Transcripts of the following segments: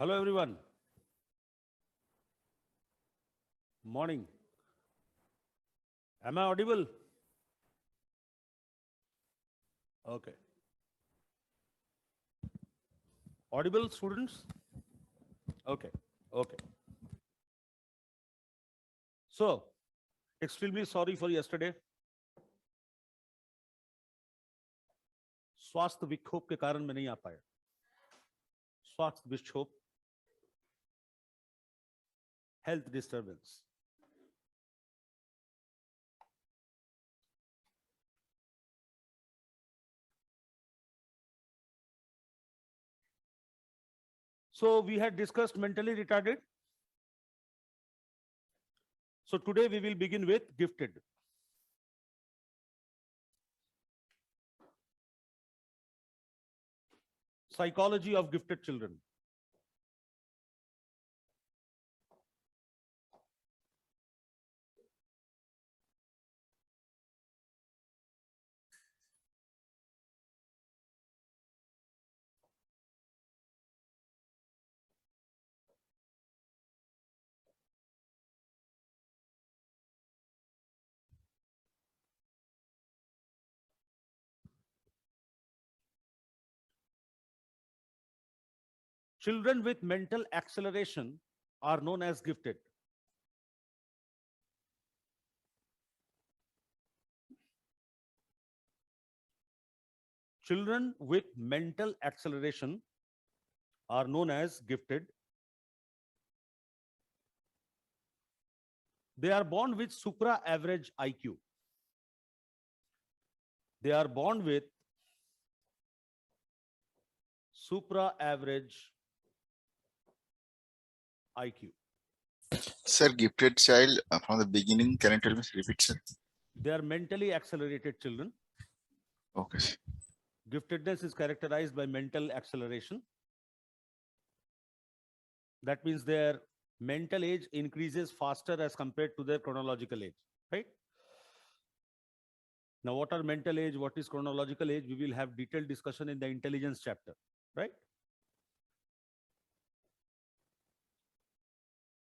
Hello everyone. Morning. Am I audible? Okay. Audible, students? Okay. Okay. So, extremely sorry for yesterday. स्वास्थ्य विक्षोभ के कारण मैं नहीं आ पाया. स्वास्थ्य विक्षोभ, health disturbance. So we had discussed mentally retarded. So today we will begin with gifted. Psychology of gifted children. Children with mental acceleration are known as gifted. Children with mental acceleration are known as gifted. They are born with supra-average IQ. They are born with supra-average IQ. Sir, gifted child from the beginning, can you tell me, repeat, sir? They are mentally accelerated children. Okay. Sir. Giftedness is characterized by mental acceleration. That means their mental age increases faster as compared to their chronological age, right? Now, what are mental age? What is chronological age? We will have detailed discussion in the intelligence chapter, right?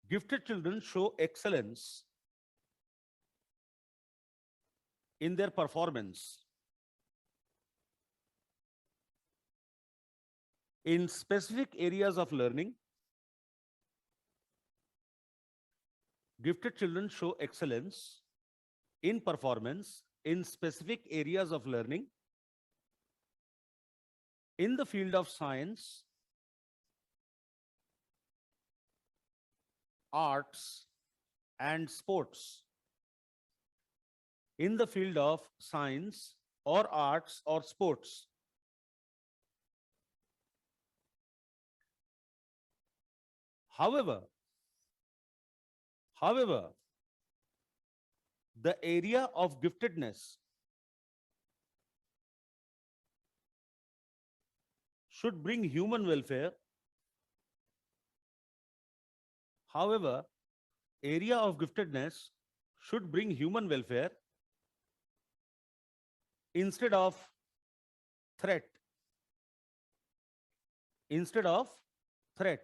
Gifted children show excellence in their performance in specific areas of learning. Gifted children show excellence in performance in specific areas of learning in the field of science, arts, and sports. In the field of science or arts or sports. However, the area of giftedness should bring human welfare. However, area of giftedness should bring human welfare instead of threat. Instead of threat.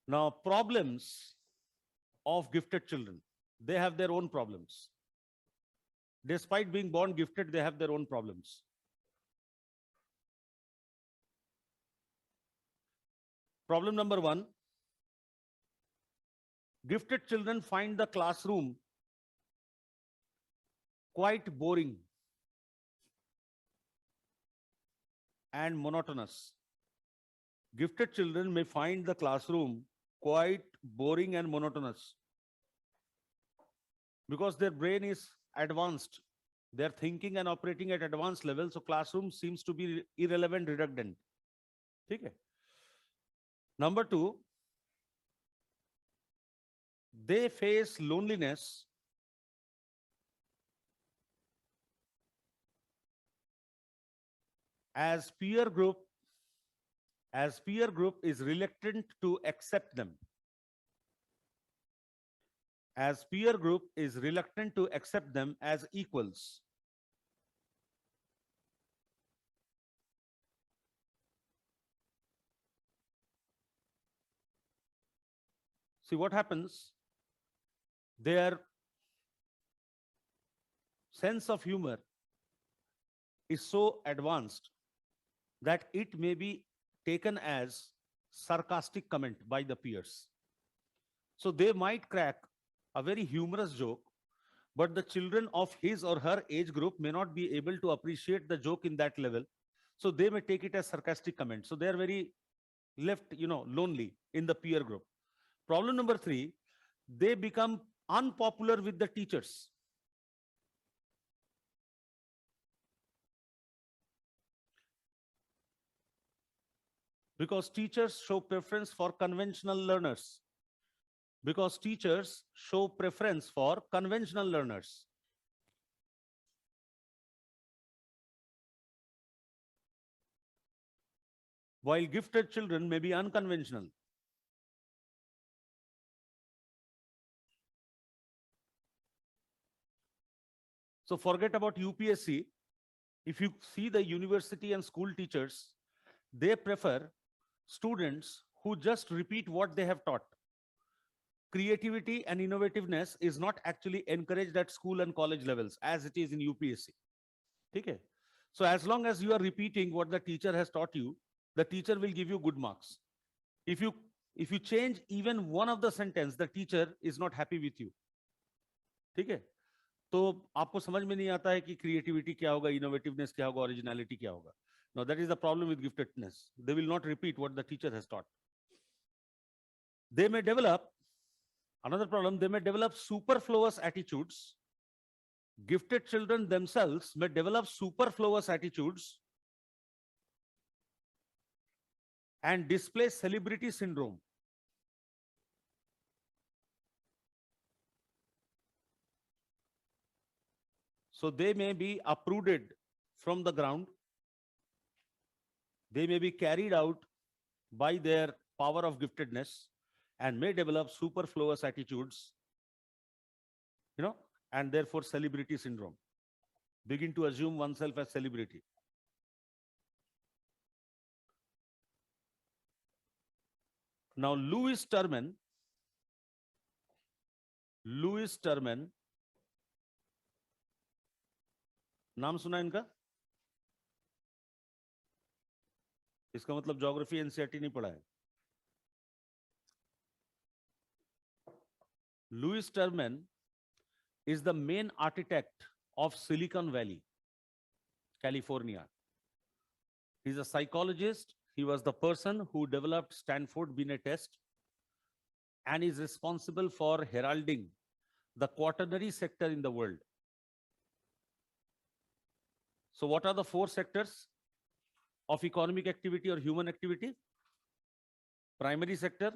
Now, problems of gifted children, they have their own problems. Despite being born gifted, they have their own problems. Problem number one, gifted children find the classroom quite boring and monotonous. Gifted children may find the classroom quite boring and monotonous because their brain is advanced. They're thinking and operating at advanced level. So classroom seems to be irrelevant, redundant. Okay. Number two, they face loneliness as peer group is reluctant to accept them. as peer group is reluctant to accept them as equals. See what happens? Their sense of humor is so advanced that it may be taken as sarcastic comment by the peers. So they might crack a very humorous joke, but the children of his or her age group may not be able to appreciate the joke in that level. So they may take it as sarcastic comment. So they are very left, lonely in the peer group. Problem number 3, they become unpopular with the teachers. Because teachers show preference for conventional learners. Because teachers show preference for conventional learners. While gifted children may be unconventional. So forget about UPSC. If you see the university and school teachers, they prefer students who just repeat what they have taught. Creativity and innovativeness is not actually encouraged at school and college levels as it is in UPSC. Okay? So as long as you are repeating what the teacher has taught you, the teacher will give you good marks. If you change even one of the sentence, the teacher is not happy with you. ठीक है? तो आपको समझ में नहीं आता है कि क्रिएटिविटी क्या होगा, इनोवेटिवनेस क्या होगा, ओरिजिनलिटी क्या होगा. Now that is the problem with giftedness. They will not repeat what the teacher has taught. They may develop, another problem, they may develop superfluous attitudes. Gifted children themselves may develop superfluous attitudes and display celebrity syndrome. So they may be uprooted from the ground. They may be carried out by their power of giftedness and may develop superfluous attitudes, and therefore celebrity syndrome. Begin to assume oneself as celebrity. Now, Louis Terman नाम सुना इनका? इसका मतलब geography NCERT नहीं पढ़ा है. Louis Terman is the main architect of Silicon Valley, California. He's a psychologist. He was the person who developed Stanford Binet test and is responsible for heralding the quaternary sector in the world. So what are the 4 sectors of economic activity or human activity? Primary sector,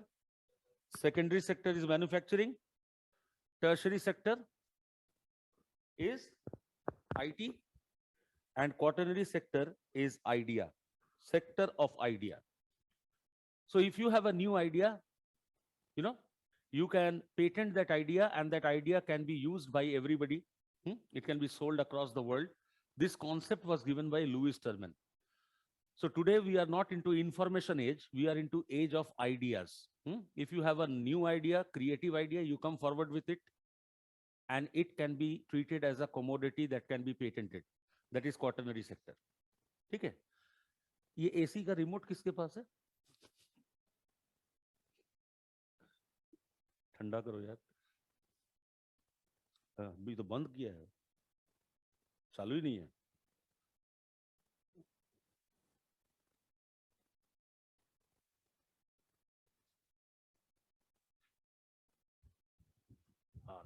secondary sector is manufacturing, tertiary sector is IT, and quaternary sector is idea, sector of idea. So if you have a new idea, you can patent that idea and that idea can be used by everybody. It can be sold across the world. This concept was given by Louis Terman. So today we are not into information age, we are into age of ideas. If you have a new idea, creative idea, you come forward with it and it can be treated as a commodity that can be patented. That is quaternary sector. ठीक है? ये AC का remote किसके पास है? ठंडा करो यार. अभी तो बंद किया है, चालू ही नहीं है.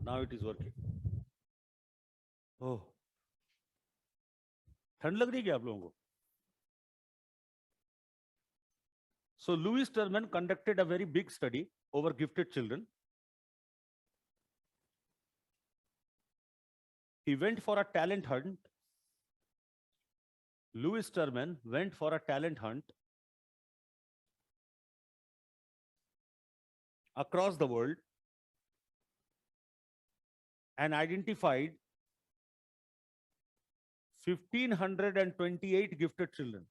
Now it is working. Oh, ठंड लग रही है क्या आप लोगों को? So Louis Terman conducted a very big study over gifted children. He went for a talent hunt. Louis Terman went for a talent hunt across the world and identified 1,528 gifted children.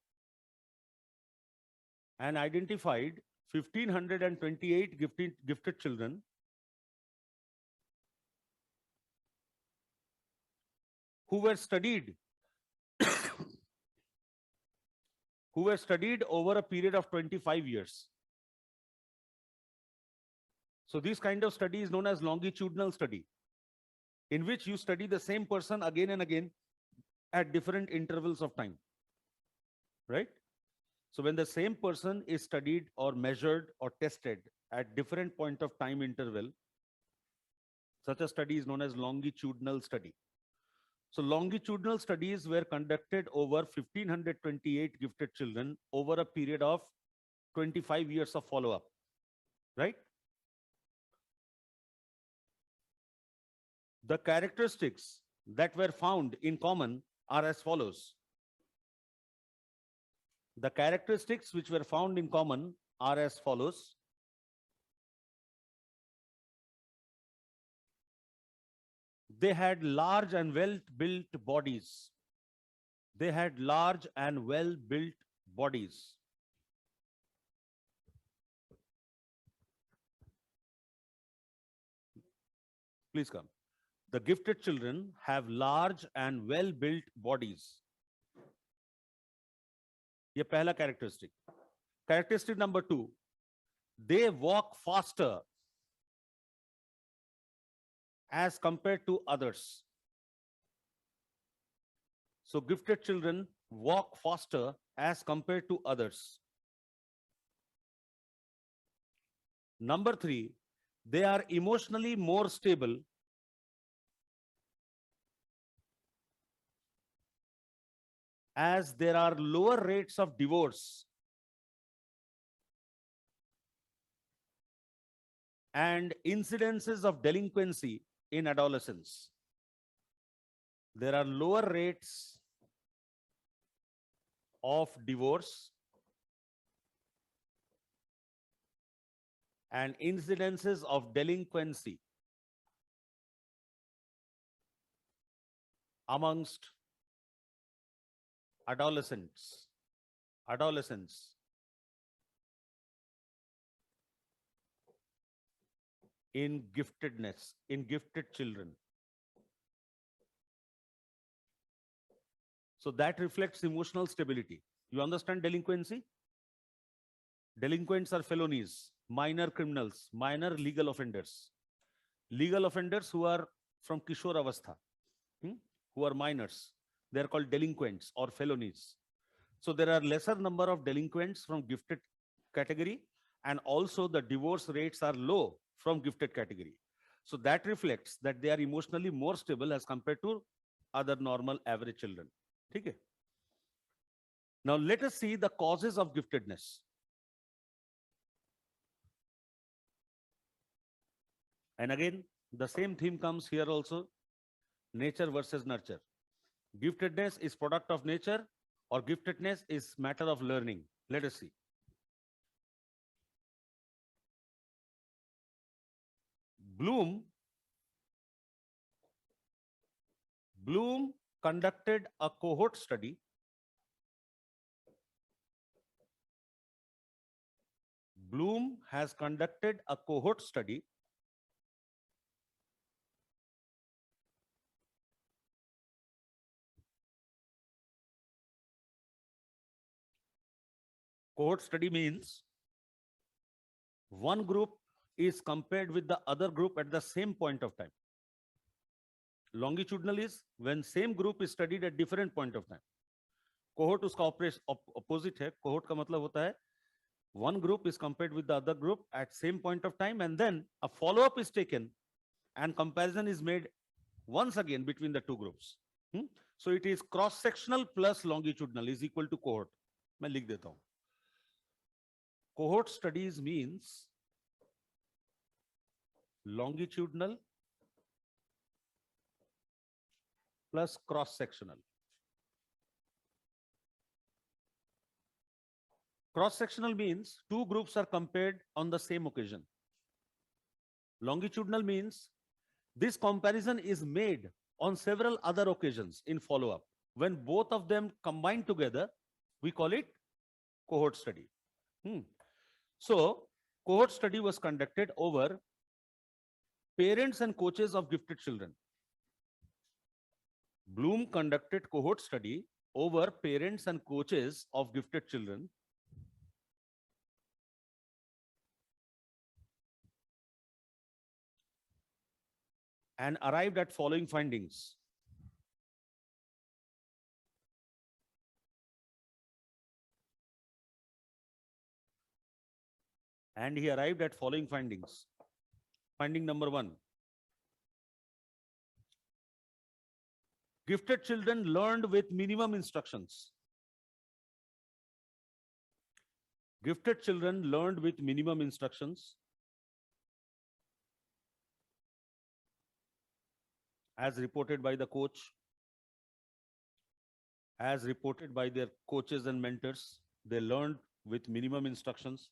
And identified 1,528 gifted children who were studied over a period of 25 years. So this kind of study is known as longitudinal study, in which you study the same person again and again at different intervals of time, right? So when the same person is studied or measured or tested at different point of time interval, such a study is known as longitudinal study. So longitudinal studies were conducted over 1,528 gifted children over a period of 25 years of follow-up, right? The characteristics that were found in common are as follows. The characteristics which were found in common are as follows. They had large and well-built bodies. They had large and well-built bodies. Please come. The gifted children have large and well-built bodies. ये पहला characteristic. Characteristic number 2, they walk faster as compared to others. So gifted children walk faster as compared to others. Number 3, they are emotionally more stable as there are lower rates of divorce and incidences of delinquency in adolescence. There are lower rates of divorce and incidences of delinquency amongst adolescents in giftedness, in gifted children. So that reflects emotional stability. You understand delinquency? Delinquents are felonies, minor criminals, minor legal offenders. Legal offenders who are from Kishore Avastha, who are minors. They are called delinquents or felonies. So there are lesser number of delinquents from gifted category, and also the divorce rates are low from gifted category. So that reflects that they are emotionally more stable as compared to other normal average children. Okay? Now let us see the causes of giftedness. And again, the same theme comes here also, nature versus nurture. Giftedness is product of nature or giftedness is matter of learning. Let us see. Bloom conducted a cohort study Bloom has conducted a cohort study Cohort study means one group is compared with the other group at the same point of time. Longitudinal is when same group is studied at different point of time. Cohort उसका opposite है. Cohort का मतलब होता है one group is compared with the other group at same point of time, and then a follow-up is taken and comparison is made once again between the two groups. So it is cross-sectional plus longitudinal is equal to cohort. मैं लिख देता हूँ. Cohort studies means longitudinal plus cross-sectional. Cross-sectional means two groups are compared on the same occasion. Longitudinal means This comparison is made on several other occasions in follow-up. When both of them combine together, we call it cohort study. So, cohort study was conducted over parents and coaches of gifted children. Bloom conducted cohort study over parents and coaches of gifted children and arrived at following findings. And he arrived at following findings. Finding number 1. Gifted children learned with minimum instructions. Gifted children learned with minimum instructions as reported by the coach, as reported by their coaches and mentors. They learned with minimum instructions.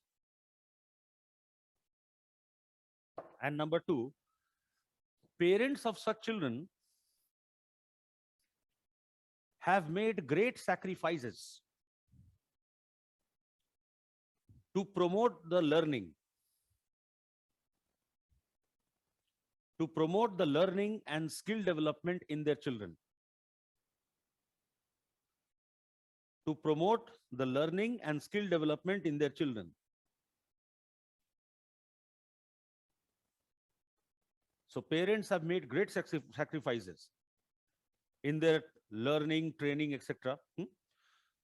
And number 2, parents of such children have made great sacrifices to promote the learning, and skill development in their children. To promote the learning and skill development in their children. So parents have made great sacrifices in their learning, training, etc.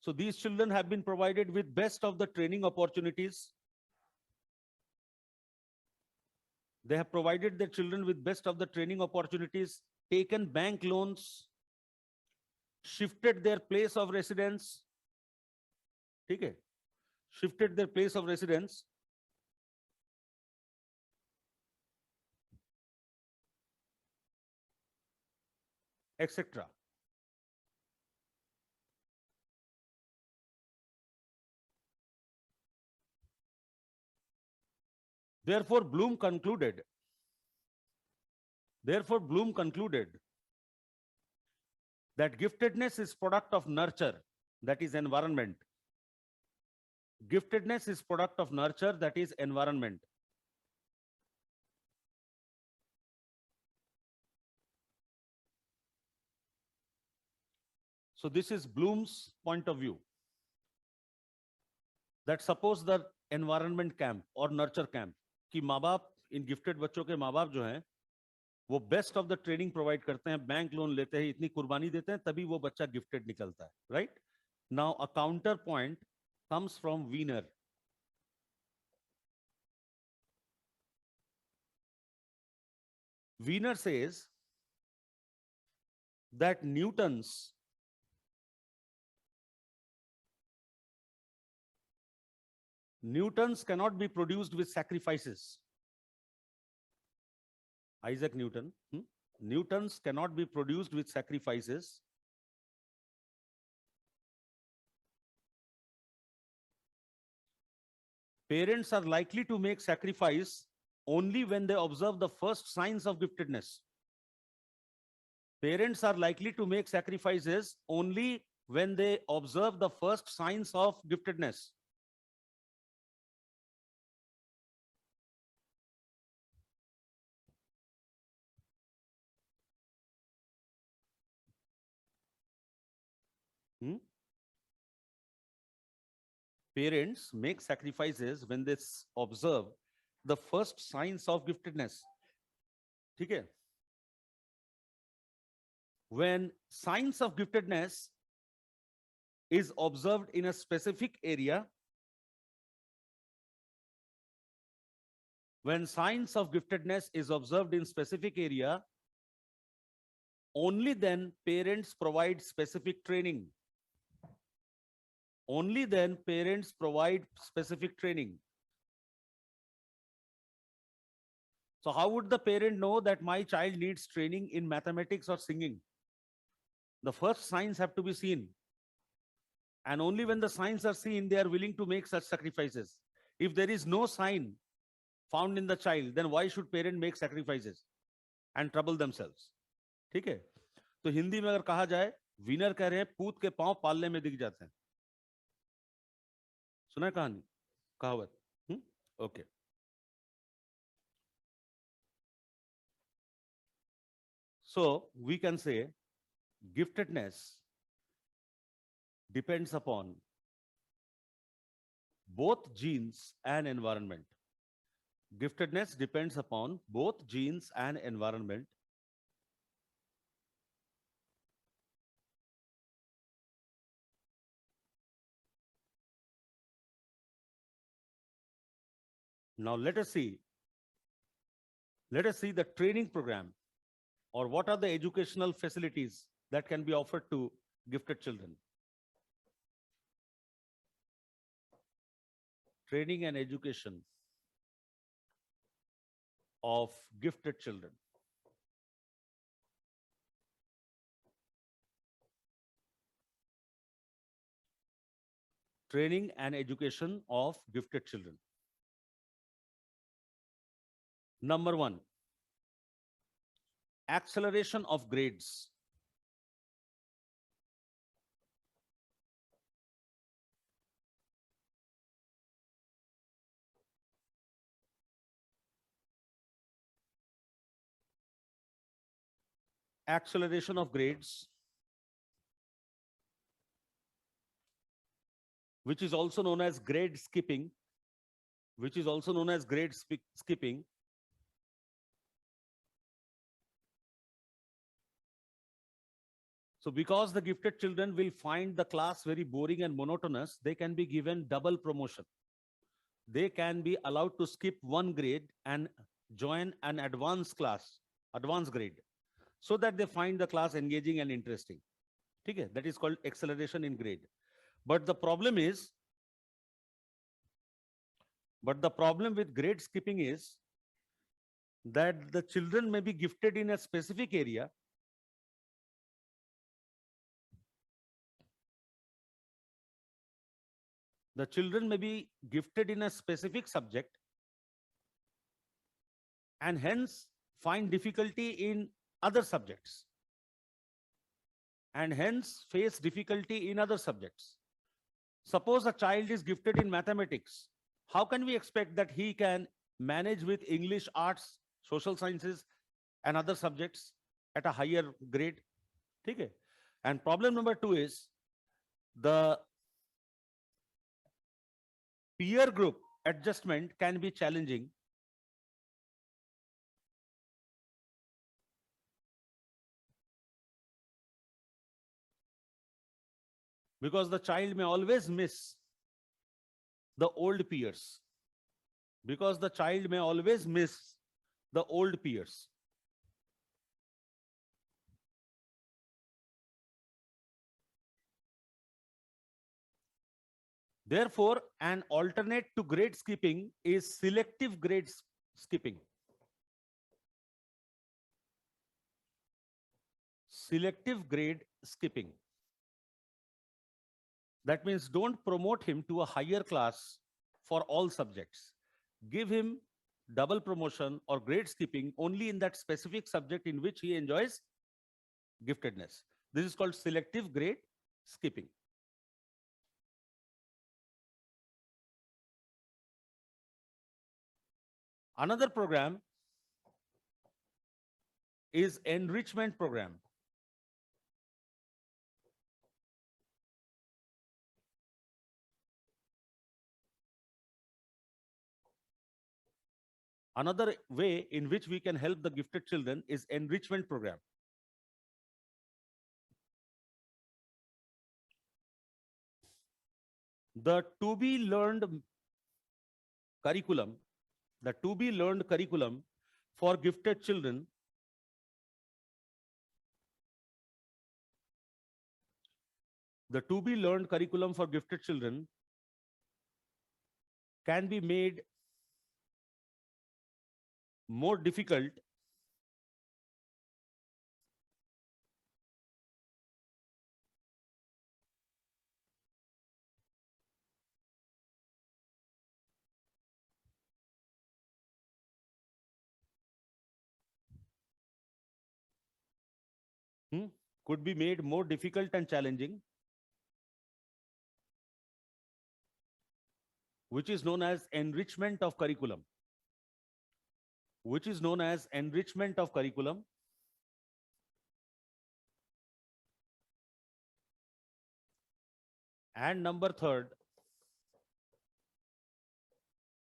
So these children have been provided with best of the training opportunities. They have provided their children with best of the training opportunities, taken bank loans, shifted their place of residence. Okay? Shifted their place of residence. Etc. Therefore, Bloom concluded that giftedness is product of nurture, that is environment. Giftedness is product of nurture, that is environment. So this is Bloom's point of view. That suppose the environment camp or nurture camp, कि माँ बाप इन gifted बच्चों के माँ बाप जो हैं वो best of the training provide करते हैं, बैंक लोन लेते हैं, इतनी कुर्बानी देते हैं, तभी वो बच्चा गिफ्टेड निकलता है, right? Now a counter point comes from Wiener. Wiener says that Newtons cannot be produced with sacrifices. Isaac Newton. Newtons cannot be produced with sacrifices. Parents are likely to make sacrifice only when they observe the first signs of giftedness. Parents are likely to make sacrifices only when they observe the first signs of giftedness. Parents make sacrifices when they observe the first signs of giftedness. Okay? When signs of giftedness is observed in a specific area, when signs of giftedness is observed in specific area, only then parents provide specific training. Only then parents provide specific training. So how would the parent know that my child needs training in mathematics or singing? The first signs have to be seen. And only when the signs are seen, they are willing to make such sacrifices. If there is no sign found in the child, then why should parent make sacrifices? and trouble themselves. ठीक है? तो हिंदी में अगर कहा जाए, winner कह रहे हैं पूत के पांव पालने में दिख जाते हैं. सुना है कहानी, कहावत? Okay. So we can say giftedness depends upon both genes and environment. Giftedness depends upon both genes and environment. Now let us see the training program, or what are the educational facilities that can be offered to gifted children. Training and education of gifted children. Training and education of gifted children. Number 1, acceleration of grades. Acceleration of grades, which is also known as grade skipping, skipping. So because the gifted children will find the class very boring and monotonous, they can be given double promotion. They can be allowed to skip one grade and join an advanced grade, so that they find the class engaging and interesting. Okay, that is called acceleration in grade. But the problem with grade skipping is that the children may be gifted in a specific area, the children may be gifted in a specific subject, and hence find difficulty in other subjects, and hence face difficulty in other subjects. Suppose a child is gifted in mathematics. How can we expect that he can manage with English, arts, social sciences, and other subjects at a higher grade? Okay. And problem number 2 is the peer group adjustment can be challenging. Because the child may always miss the old peers. Because the child may always miss the old peers. Therefore, an alternate to grade skipping is selective grade skipping. Selective grade skipping. That means don't promote him to a higher class for all subjects. Give him double promotion or grade skipping only in that specific subject in which he enjoys giftedness. This is called selective grade skipping. Another program is enrichment program. Another way in which we can help the gifted children is enrichment program. The to be learned curriculum, for gifted children can be made more difficult could be made more difficult and challenging, which is known as enrichment of curriculum. Which is known as enrichment of curriculum. And number third,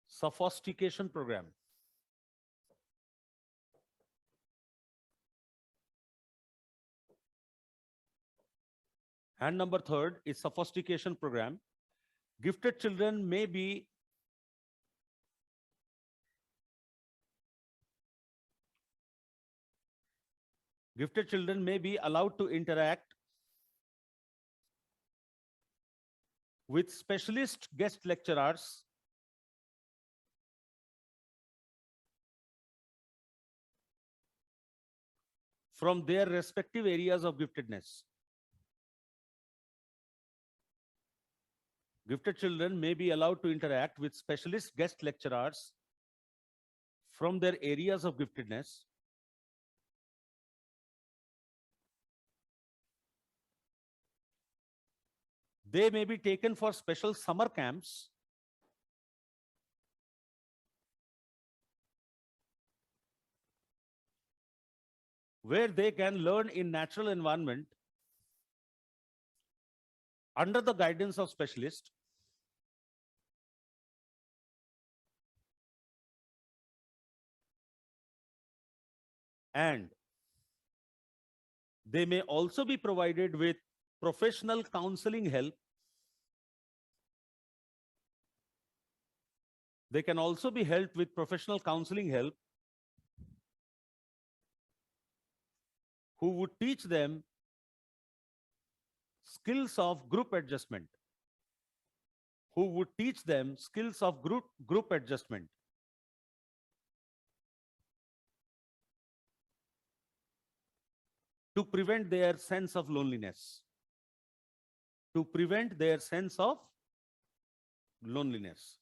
sophistication program. And number third is sophistication program. Gifted children may be allowed to interact with specialist guest lecturers from their respective areas of giftedness. Gifted children may be allowed to interact with specialist guest lecturers from their areas of giftedness. They may be taken for special summer camps where they can learn in natural environment under the guidance of specialists. And they may also be provided with professional counseling help. They can also be helped with professional counseling help who would teach them skills of group adjustment. Who would teach them skills of group adjustment. To prevent their sense of loneliness. To prevent their sense of loneliness.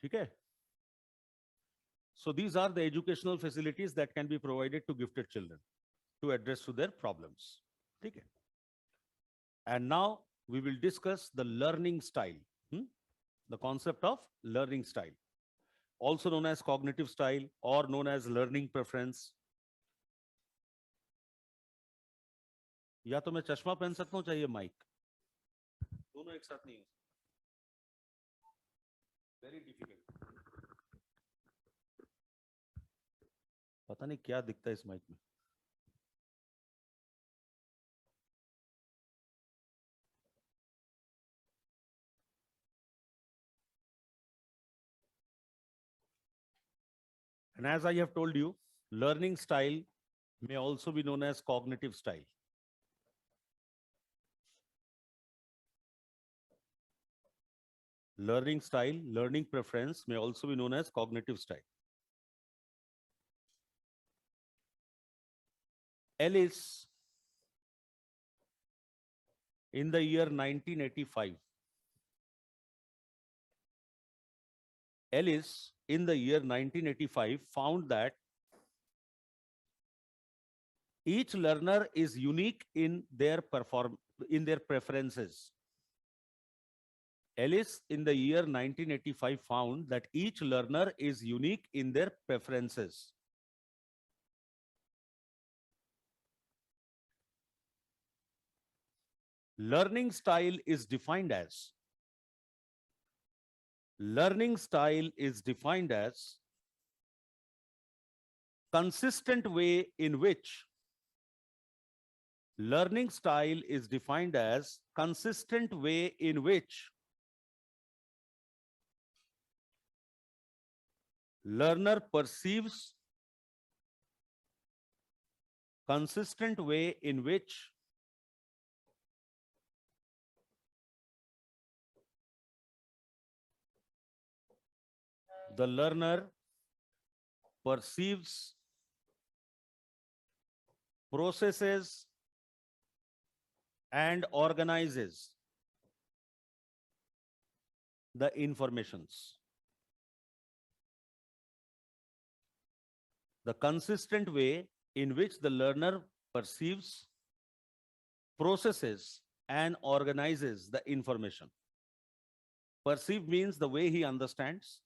Okay. So these are the educational facilities that can be provided to gifted children to address to their problems. Okay. And now we will discuss the learning style. The concept of learning style, also known as cognitive style or known as learning preference. या तो मैं चश्मा पहन सकता हूं, चाहिए mic, दोनों एक साथ नहीं हो, वेरी डिफिकल्ट. पता नहीं क्या दिखता है इस माइक में. And as I have told you, learning style may also be known as cognitive style. Learning style, learning preference may also be known as cognitive style. Ellis, in the year 1985, Ellis, in the year 1985, found that each learner is unique in their preferences. Ellis, in the year 1985, found that each learner is unique in their preferences. Learning style is defined as consistent way in which learning style is defined as consistent way in which learner perceives, consistent way in which the learner perceives, processes, and organizes the informations. the consistent way in which the learner perceives, processes, and organizes the information. Perceive means the way he understands,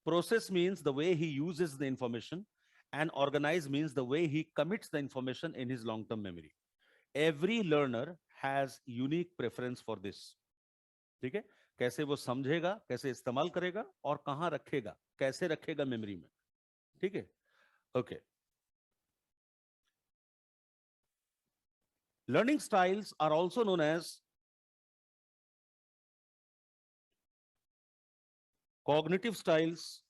process means the way he uses the information, and organize means the way he commits the information in his long-term memory. Every learner has unique preference for this. ठीक है, कैसे वो समझेगा, कैसे इस्तेमाल करेगा और कहां रखेगा, कैसे रखेगा मेमोरी में. ठीक है, okay. Learning styles are also known as cognitive styles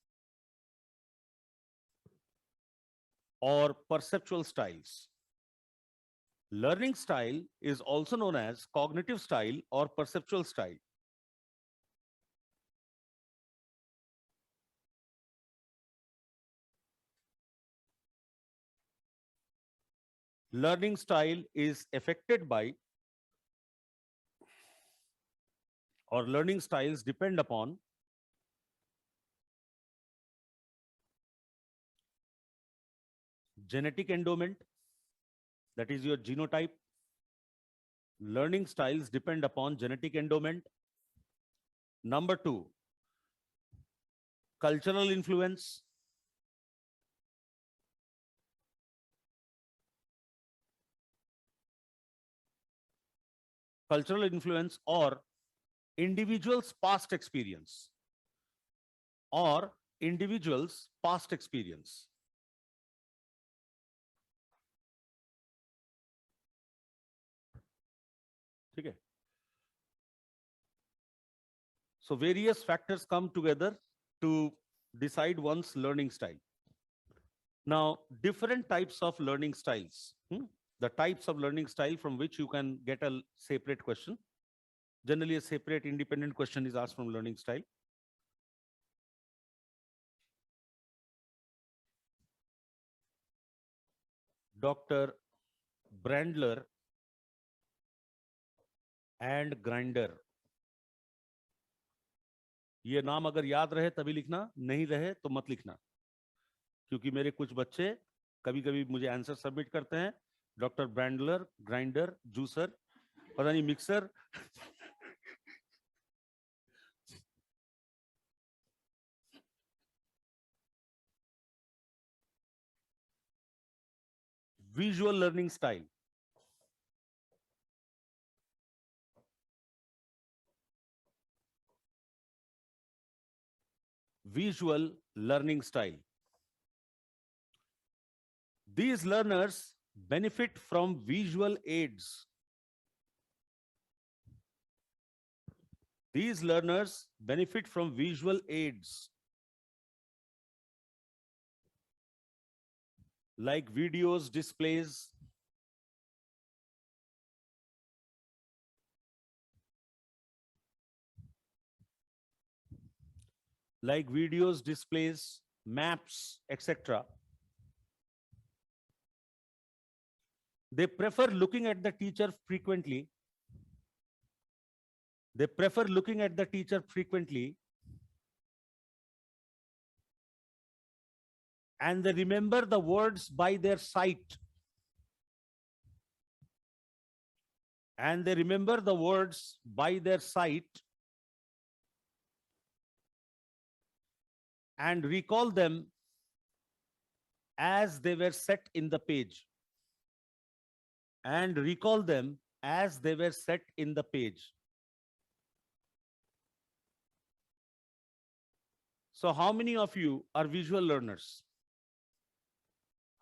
or perceptual styles. Learning style is also known as cognitive style or perceptual style. Learning style is affected by, or learning styles depend upon, genetic endowment, that is your genotype. Learning styles depend upon genetic endowment. Number two, cultural influence. Cultural influence or individual's past experience. Or individual's past experience. Okay. So various factors come together to decide one's learning style. Now, different types of learning styles. The types of learning style from which you can get a separate question. Generally, a separate independent question is asked from learning style. Dr. Brandler and Grinder. ये नाम अगर याद रहे तभी लिखना, नहीं रहे तो मत लिखना, क्योंकि मेरे कुछ बच्चे कभी कभी मुझे आंसर सबमिट करते हैं. डॉक्टर ब्रैंडलर, ग्राइंडर, जूसर, पता नहीं mixer. Visual learning style. Visual learning style. These learners benefit from visual aids. These learners benefit from visual aids like videos, displays, maps, etc. They prefer looking at the teacher frequently. They prefer looking at the teacher frequently. And they remember the words by their sight. And they remember the words by their sight and recall them as they were set in the page. And recall them as they were set in the page. So how many of you are visual learners?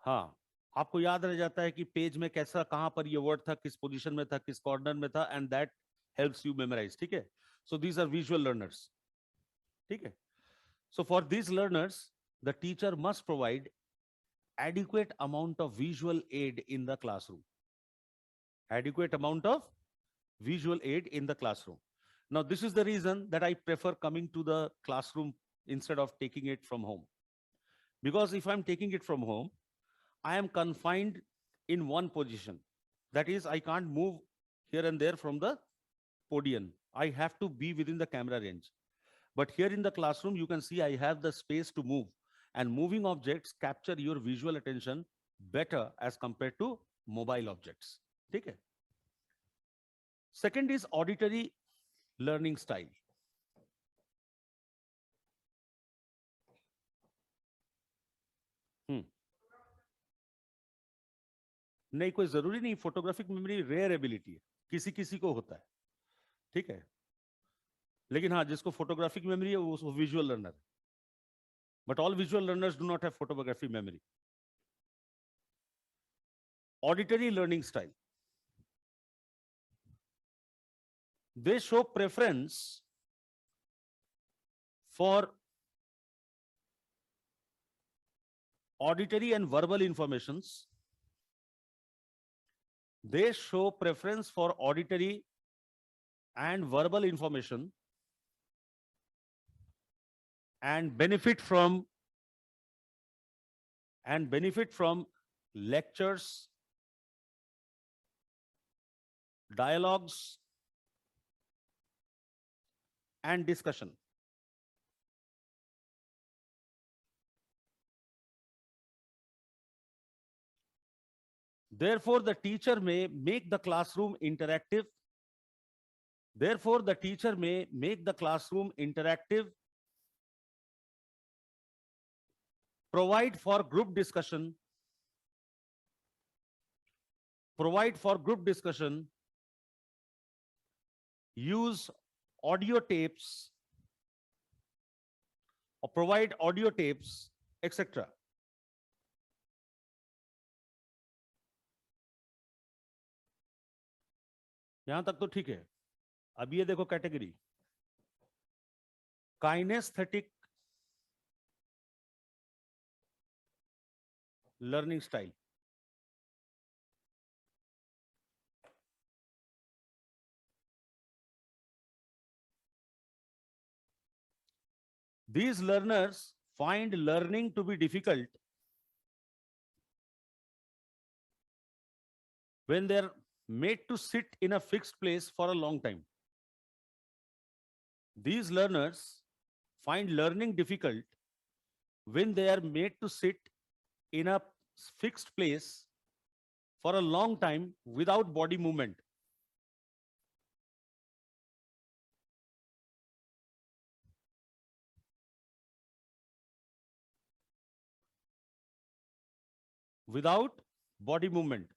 हाँ, आपको याद रह जाता है कि page में कैसा, कहां पर ये वर्ड था, किस पोजीशन में था, किस कॉर्नर में था, and that helps you memorise. ठीक है, so these are visual learners. ठीक है, so for these learners the teacher must provide adequate amount of visual aid in the classroom. Adequate amount of visual aid in the classroom. Now, this is the reason that I prefer coming to the classroom instead of taking it from home. Because if I'm taking it from home, I am confined in one position. That is, I can't move here and there from the podium. I have to be within the camera range. But here in the classroom, you can see I have the space to move. and moving objects capture your visual attention better as compared to mobile objects. ठीक है? Second is auditory learning style. नहीं, कोई जरूरी नहीं, photographic memory rare ability है, किसी किसी को होता है, ठीक है, लेकिन हाँ जिसको फोटोग्राफिक मेमोरी है वो visual learner, but all visual learners do not have photographic memory. Auditory learning style. They show preference for auditory and verbal informations. They show preference for auditory and verbal information and benefit from lectures, dialogues, and discussion. Therefore, the teacher may make the classroom interactive. Therefore, the teacher may make the classroom interactive, provide for group discussion, use audio tapes, or provide audio tapes, etc. यहां तक तो ठीक है. अब ये देखो category, kinesthetic learning style. These learners find learning to be difficult when they're made to sit in a fixed place for a long time. These learners find learning difficult when they are made to sit in a fixed place for a long time without body movement. Without body movement.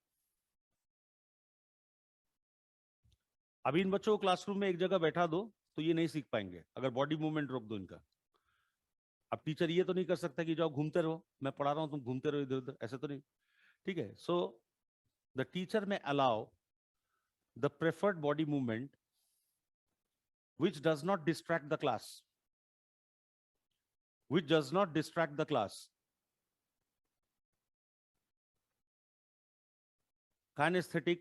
अभी इन बच्चों को classroom में एक जगह बैठा दो तो ये नहीं सीख पाएंगे अगर बॉडी मूवमेंट रोक दो इनका. अब टीचर ये तो नहीं कर सकता कि जाओ घूमते रहो, मैं पढ़ा रहा हूं तुम घूमते रहो इधर उधर, ऐसे तो नहीं, ठीक है. सो द टीचर में allow the preferred body movement which does not distract the class, Kinesthetic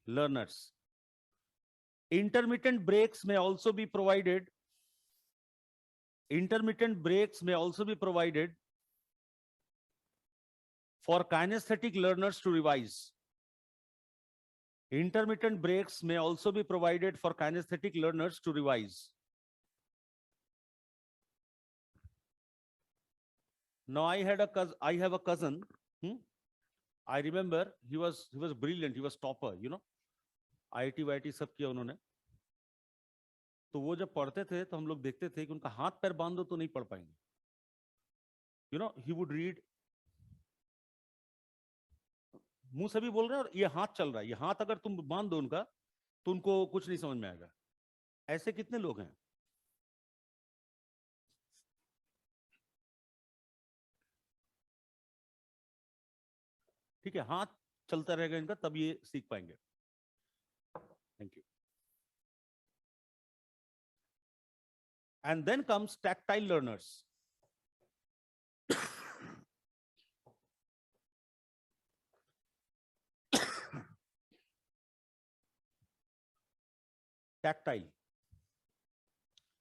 learners. Intermittent breaks may also be provided. For kinesthetic learners to revise. Intermittent breaks may also be provided for kinesthetic learners to revise. Now I have a cousin. I remember he was brilliant. He was topper, you know. IIT वाईटी सब किया उन्होंने. तो वो जब पढ़ते थे तो हम लोग देखते थे कि उनका हाथ पैर बांध दो तो नहीं पढ़ पाएंगे. You know, he would read. मुंह से भी बोल रहे हैं और ये हाथ चल रहा है. ये हाथ अगर तुम बांध दो उनका तो उनको कुछ नहीं समझ में आएगा. ऐसे कितने लोग हैं? ठीक है, हाथ चलता रहेगा इनका तब ये सीख पाएंगे. Thank you. And then comes tactile learners. Tactile.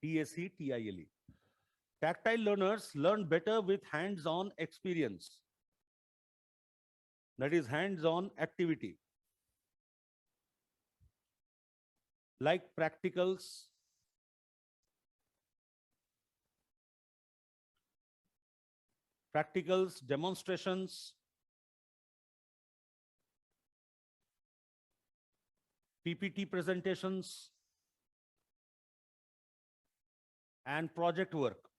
TACTILE. Tactile learners learn better with hands-on experience. That is hands-on activity. Like practicals, practicals, demonstrations, PPT presentations, and project work.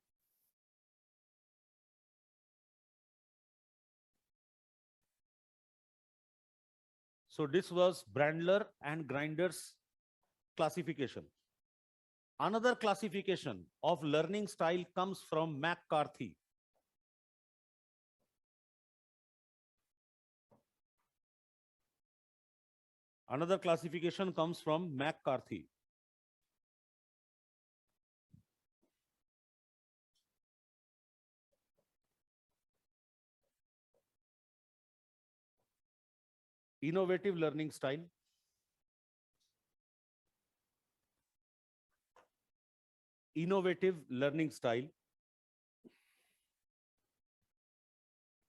So this was Brandler and Grinder's classification. Another classification of learning style comes from McCarthy. Another classification comes from McCarthy. Innovative learning style. Innovative learning style.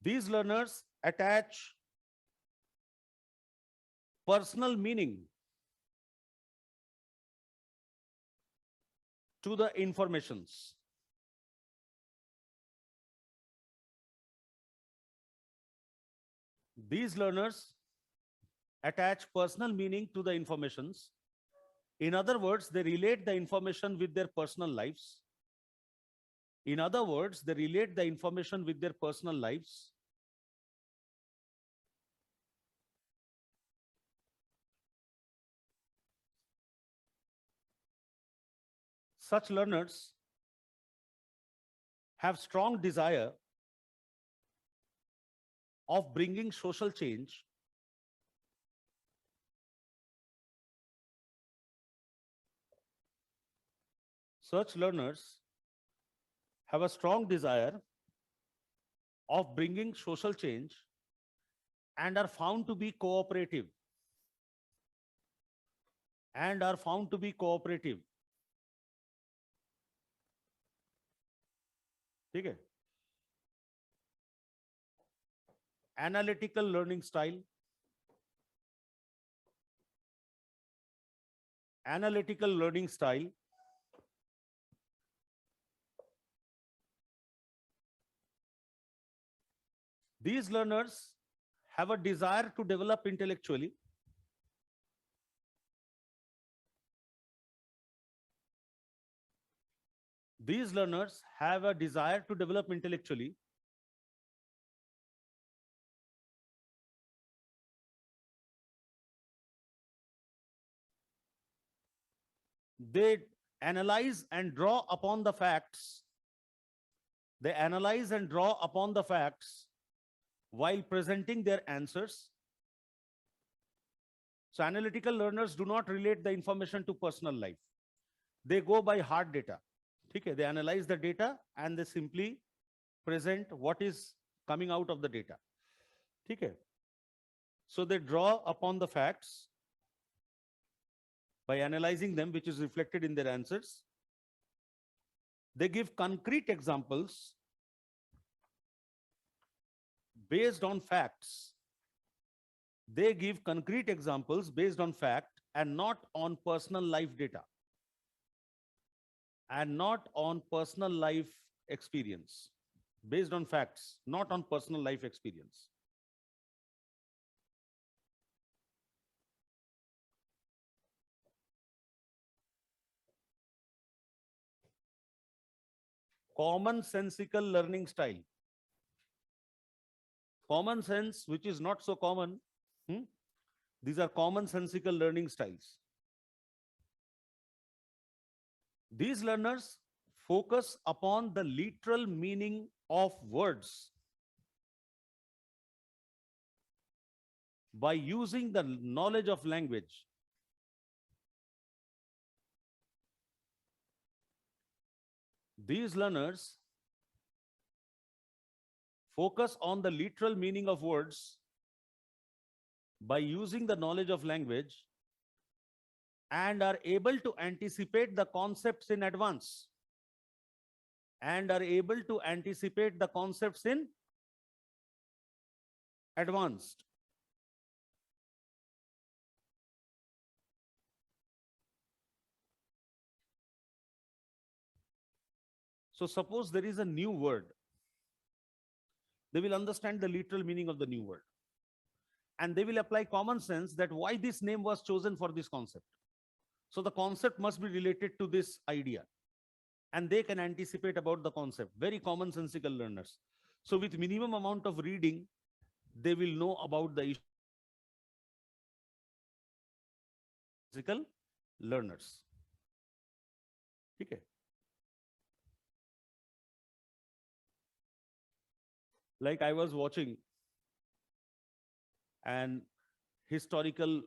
These learners attach personal meaning to the informations. These learners attach personal meaning to the informations. In other words, they relate the information with their personal lives. In other words, they relate the information with their personal lives. Such learners have strong desire of bringing social change Such learners have a strong desire of bringing social change and are found to be cooperative. And are found to be cooperative. ठीक है? Analytical learning style. Analytical learning style. These learners have a desire to develop intellectually. These learners have a desire to develop intellectually. They analyze and draw upon the facts. They analyze and draw upon the facts while presenting their answers. So analytical learners do not relate the information to personal life. They go by hard data. Okay? They analyze the data and they simply present what is coming out of the data. Okay? So they draw upon the facts by analyzing them, which is reflected in their answers. They give concrete examples based on facts. They give concrete examples based on fact and not on personal life data. And not on personal life experience. Based on facts, not on personal life experience. Commonsensical learning style. Common sense, which is not so common. These are commonsensical learning styles. These learners focus upon the literal meaning of words by using the knowledge of language. These learners focus on the literal meaning of words by using the knowledge of language and are able to anticipate the concepts in advance. And are able to anticipate the concepts in advanced. So suppose there is a new word. They will understand the literal meaning of the new word. And they will apply common sense that why this name was chosen for this concept. So the concept must be related to this idea. And they can anticipate about the concept. Very commonsensical learners. So with minimum amount of reading, they will know about the physical learners. Okay. Like I was watching an historical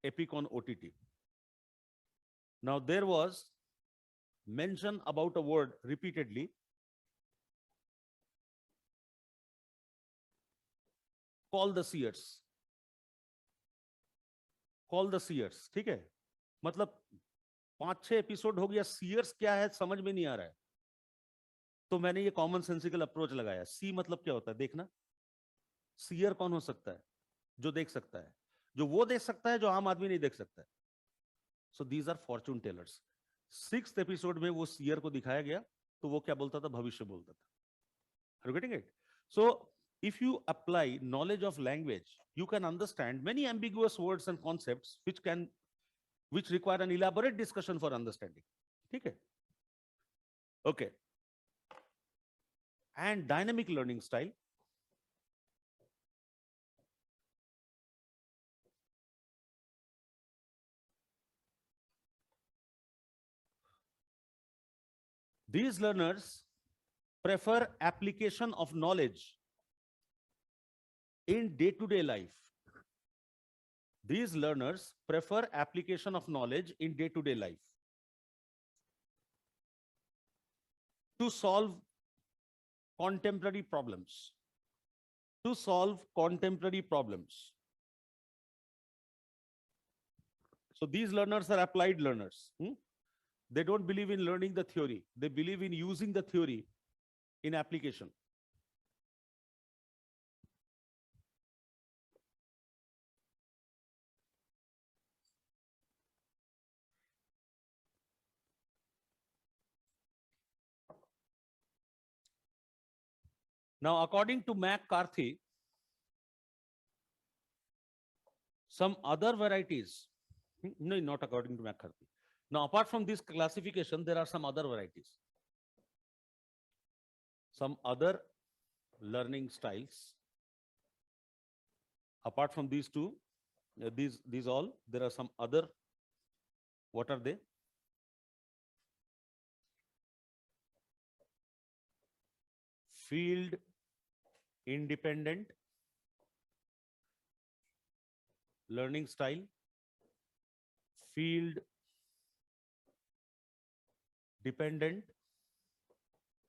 epic on OTT. Now there was mention about a word repeatedly call the seers. Call the seers. ठीक है? मतलब 5-6 episode हो गया, seers क्या है समझ में नहीं आ रहा है. तो मैंने ये कॉमन सेंसिकल अप्रोच लगाया. सी मतलब क्या होता है? देखना. सीयर कौन हो सकता है? जो देख सकता है. जो वो देख सकता है जो आम आदमी नहीं देख सकता है. So these are fortune tellers. 6th episode में वो सीयर को दिखाया गया, तो वो क्या बोलता था? भविष्य बोलता था. Are you getting it? So if you apply knowledge of language, you can understand many ambiguous words and concepts which require an elaborate discussion for understanding. Okay. Okay. And dynamic learning style. These learners prefer application of knowledge in day-to-day life. These learners prefer application of knowledge in day-to-day life to solve contemporary problems. To solve contemporary problems. So these learners are applied learners. They don't believe in learning the theory. They believe in using the theory in application. Now, according to McCarthy, some other varieties, no, not according to McCarthy. Now, apart from this classification, there are some other varieties. Some other learning styles. Apart from these two, these all, there are some other. What are they? Field independent learning style, field dependent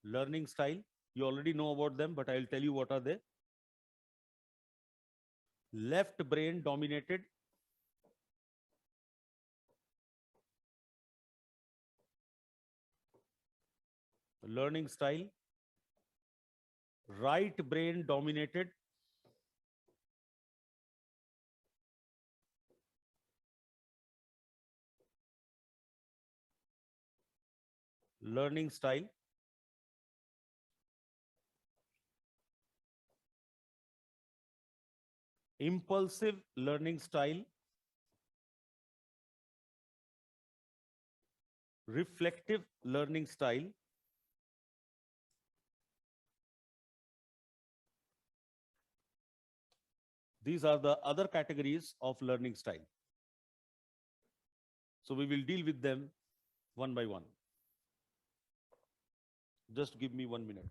learning style. You already know about them, but I'll tell you what are they. Left brain dominated learning style, right brain dominated learning style, impulsive learning style, reflective learning style, these are the other categories of learning style. So we will deal with them one by one. Just give me 1 minute.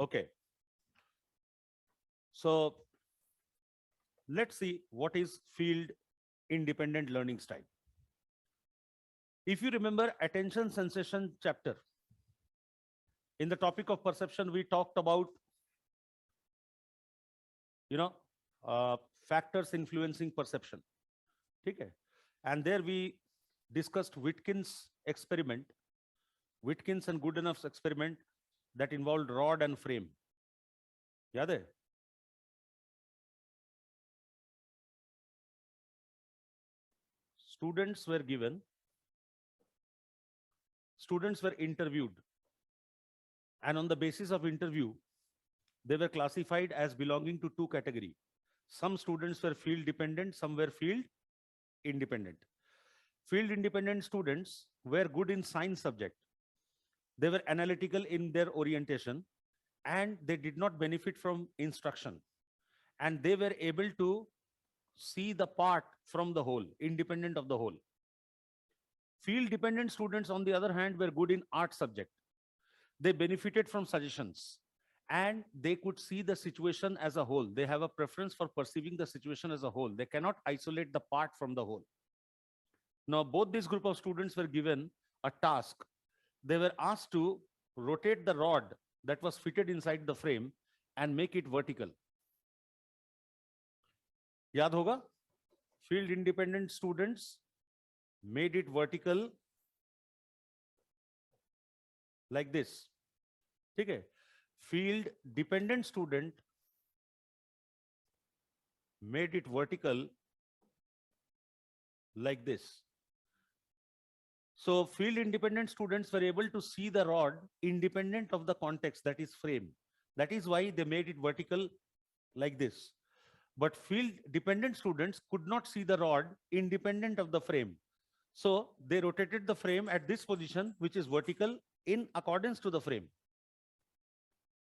Okay. So let's see what is field independent learning style. If you remember attention sensation chapter, in the topic of perception, we talked about, you know, factors influencing perception. Okay. And there we discussed Witkins and Goodenough's experiment that involved rod and frame. Yaad hai? Students were interviewed, and on the basis of interview, they were classified as belonging to two categories. Some students were field dependent, some were field independent. Field independent students were good in science subject. They were analytical in their orientation, and they did not benefit from instruction. And they were able to see the part from the whole, independent of the whole. Field dependent students, on the other hand, were good in art subject. They benefited from suggestions, and they could see the situation as a whole. They have a preference for perceiving the situation as a whole. They cannot isolate the part from the whole. Now, both this group of students were given a task. They were asked to rotate the rod that was fitted inside the frame and make it vertical. Yaad hoga? Field independent students made it vertical like this. Okay. Field dependent student made it vertical like this. So field independent students were able to see the rod independent of the context, that is frame. That is why they made it vertical like this. But field dependent students could not see the rod independent of the frame. So they rotated the frame at this position, which is vertical in accordance to the frame.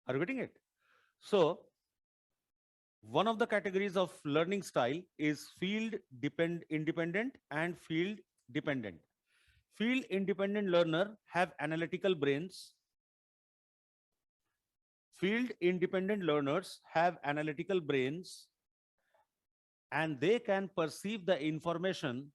Are you getting it? So one of the categories of learning style is field independent and field dependent. Field independent learner have analytical brains. Field independent learners have analytical brains, and they can perceive the information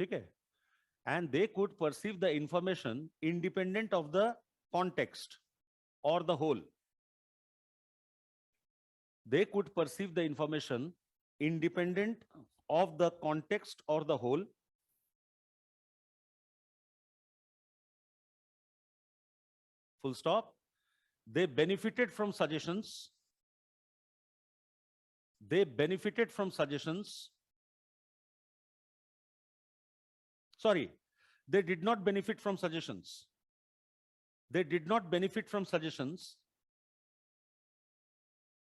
okay? And they could perceive the information independent of the context or the whole. They could perceive the information independent of the context or the whole. Full stop. They benefited from suggestions. They benefited from suggestions. Sorry, they did not benefit from suggestions. They did not benefit from suggestions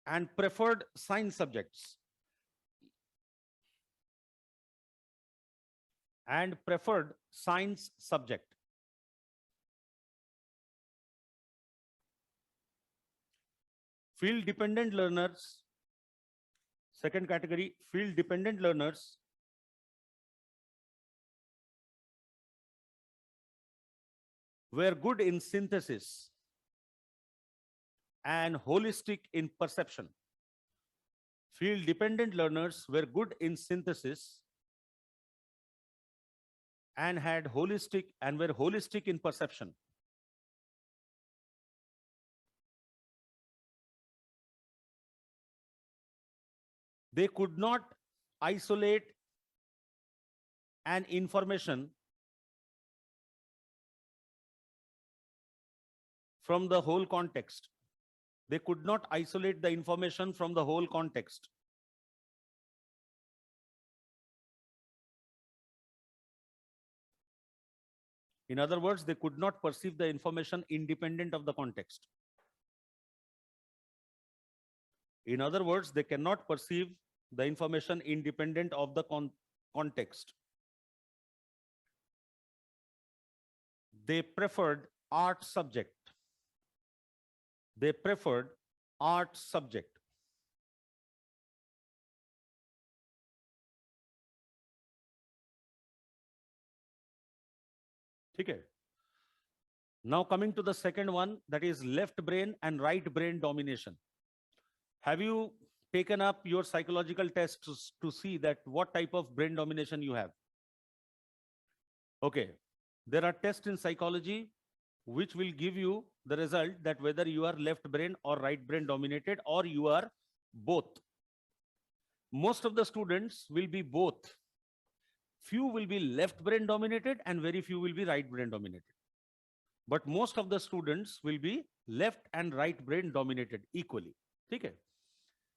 and preferred science subjects. And preferred science subject. Field dependent learners, second category, field dependent learners were good in synthesis and holistic in perception. Field dependent learners were good in synthesis and were holistic in perception. They could not isolate an information from the whole context. They could not isolate the information from the whole context. In other words, they could not perceive the information independent of the context. In other words, they cannot perceive the information independent of the context. They preferred art subject. they preferred art subject. Okay. Now coming to the second one, that is left brain and right brain domination. Have you taken up your psychological tests to see that what type of brain domination you have? Okay. There are tests in psychology which will give you the result that whether you are left brain or right brain dominated or you are both. Most of the students will be both. Few will be left brain dominated and very few will be right brain dominated. But most of the students will be left and right brain dominated equally. Okay.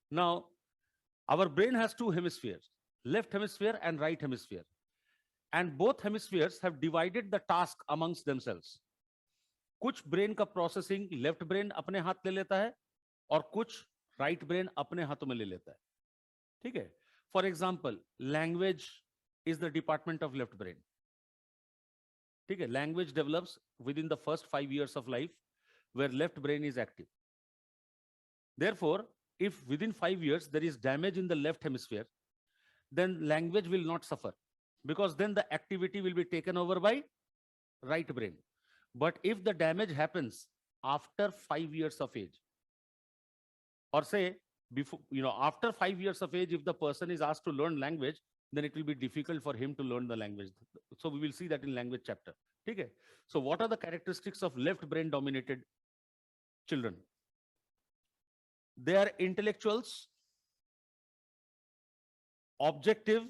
Now, our brain has two hemispheres, left hemisphere and right hemisphere. And both hemispheres have divided the task amongst themselves. कुछ brain का processing left brain अपने हाथ ले लेता है और कुछ right brain अपने हाथों में ले लेता है. ठीक है. For example, language is the department of left brain. ठीक है. Language develops with in the first 5 years of life where left brain is active. Therefore, if within 5 years there is damage in the left hemisphere, then language will not suffer because then the activity will be taken over by right brain. But if the damage happens after 5 years of age, or say before, after 5 years of age, if the person is asked to learn language, then it will be difficult for him to learn the language. So we will see that in language chapter. Okay. So what are the characteristics of left brain dominated children? They are intellectuals, objective,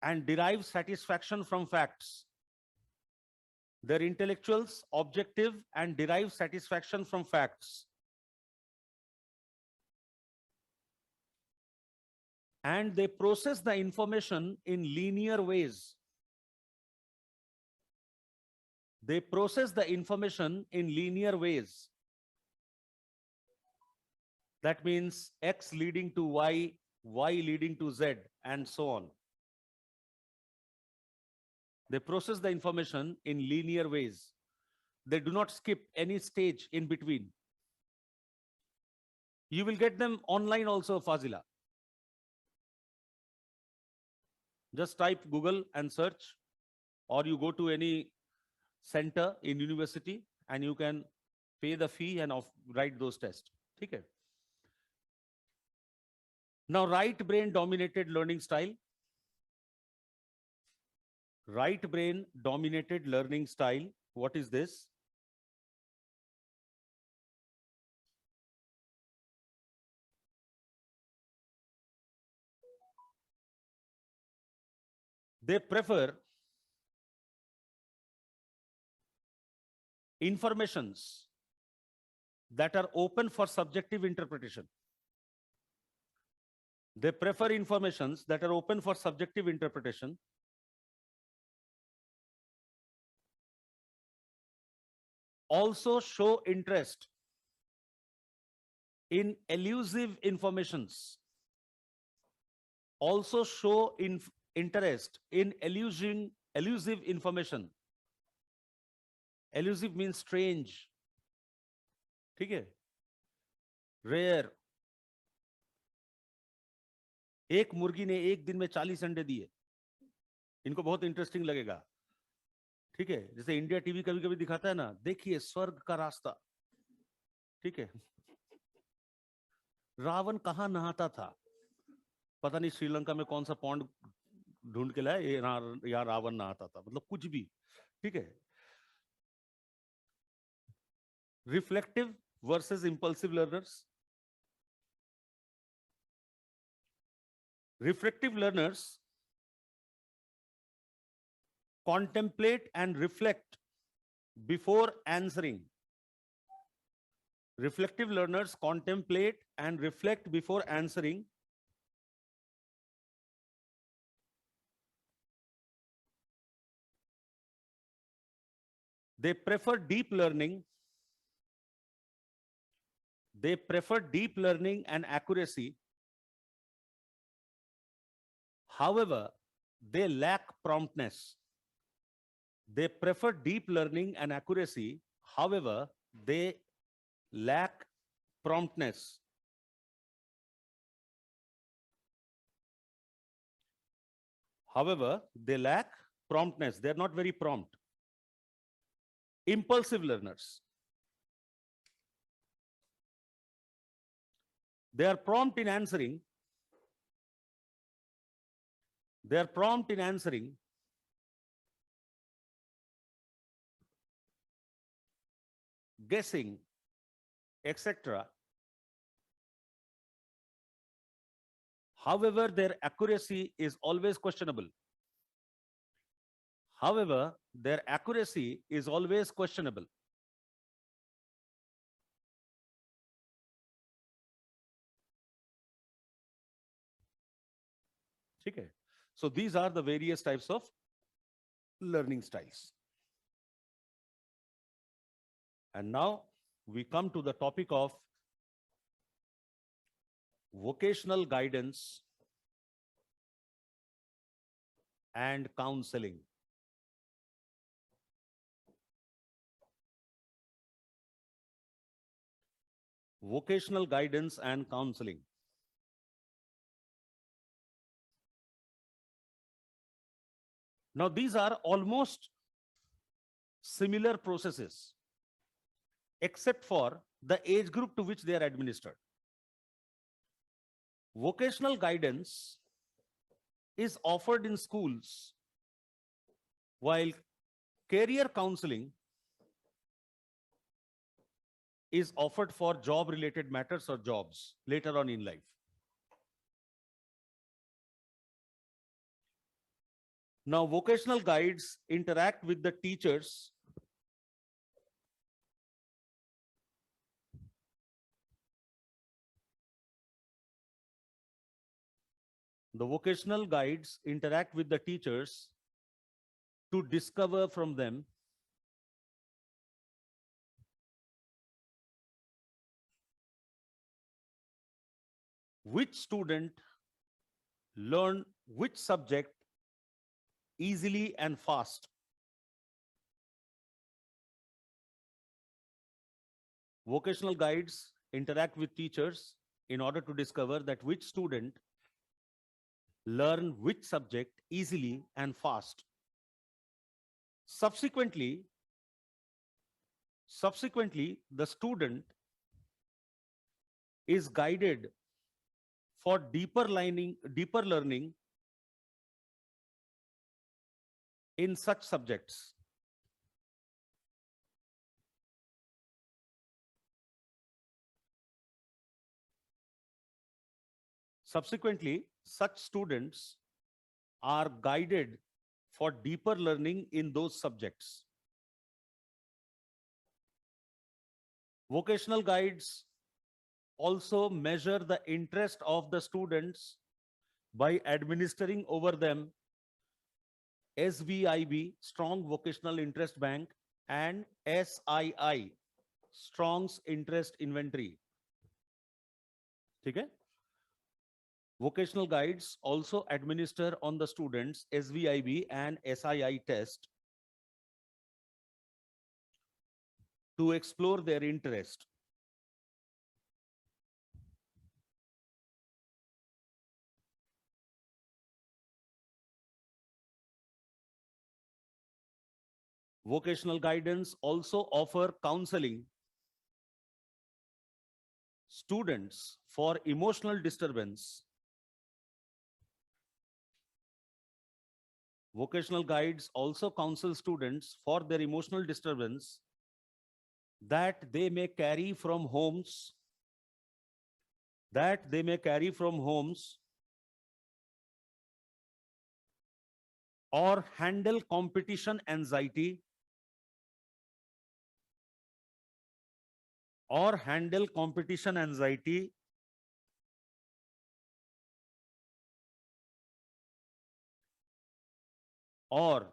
and derive satisfaction from facts. They're intellectuals, objective, and derive satisfaction from facts. And they process the information in linear ways. They process the information in linear ways. That means X leading to Y, Y leading to Z, and so on. They process the information in linear ways. They do not skip any stage in between. You will get them online also, Fazila. Just type Google and search, or you go to any center in university and you can pay the fee and write those tests. Okay. Now, right brain dominated learning style. Right brain dominated learning style. What is this? They prefer informations that are open for subjective interpretation. They prefer informations that are open for subjective interpretation. Also show interest in elusive informations. Also show interest in elusive information. Elusive means strange. ठीक है? Rare. एक मुर्गी ने एक दिन में 40 अंडे दिए. इनको बहुत इंटरेस्टिंग लगेगा. ठीक है, जैसे इंडिया टीवी कभी कभी दिखाता है ना, देखिए स्वर्ग का रास्ता. ठीक है. रावण कहाँ नहाता था? पता नहीं श्रीलंका में कौन सा पॉन्ड ढूंढ के लाए, यहाँ रावण नहाता था. मतलब कुछ भी. ठीक है. Reflective versus impulsive learners. Reflective learners contemplate and reflect before answering. Reflective learners contemplate and reflect before answering. They prefer deep learning. They prefer deep learning and accuracy. However, they lack promptness. They prefer deep learning and accuracy. However, they lack promptness. However, they lack promptness. They're not very prompt. Impulsive learners. They are prompt in answering. They are prompt in answering, guessing, etc. However, their accuracy is always questionable. However, their accuracy is always questionable. Okay. So these are the various types of learning styles. And now we come to the topic of vocational guidance and counseling. Vocational guidance and counseling. Now, these are almost similar processes, except for the age group to which they are administered. Vocational guidance is offered in schools, while career counseling is offered for job-related matters or jobs later on in life. Now, vocational guides interact with the teachers to discover from them which student learn which subject easily and fast. Vocational guides interact with teachers in order to discover that which student learn which subject easily and fast. Subsequently, the student is guided for deeper learning in such subjects. Subsequently, such students are guided for deeper learning in those subjects. Vocational guides also measure the interest of the students by administering over them SVIB, Strong Vocational Interest Bank, and SII, Strong's Interest Inventory. Okay? Vocational guides also administer on the students SVIB and SII test to explore their interest. Vocational guidance also offer counseling students for emotional disturbance. Vocational guides also counsel students for their emotional disturbance that they may carry from homes, or handle competition anxiety, or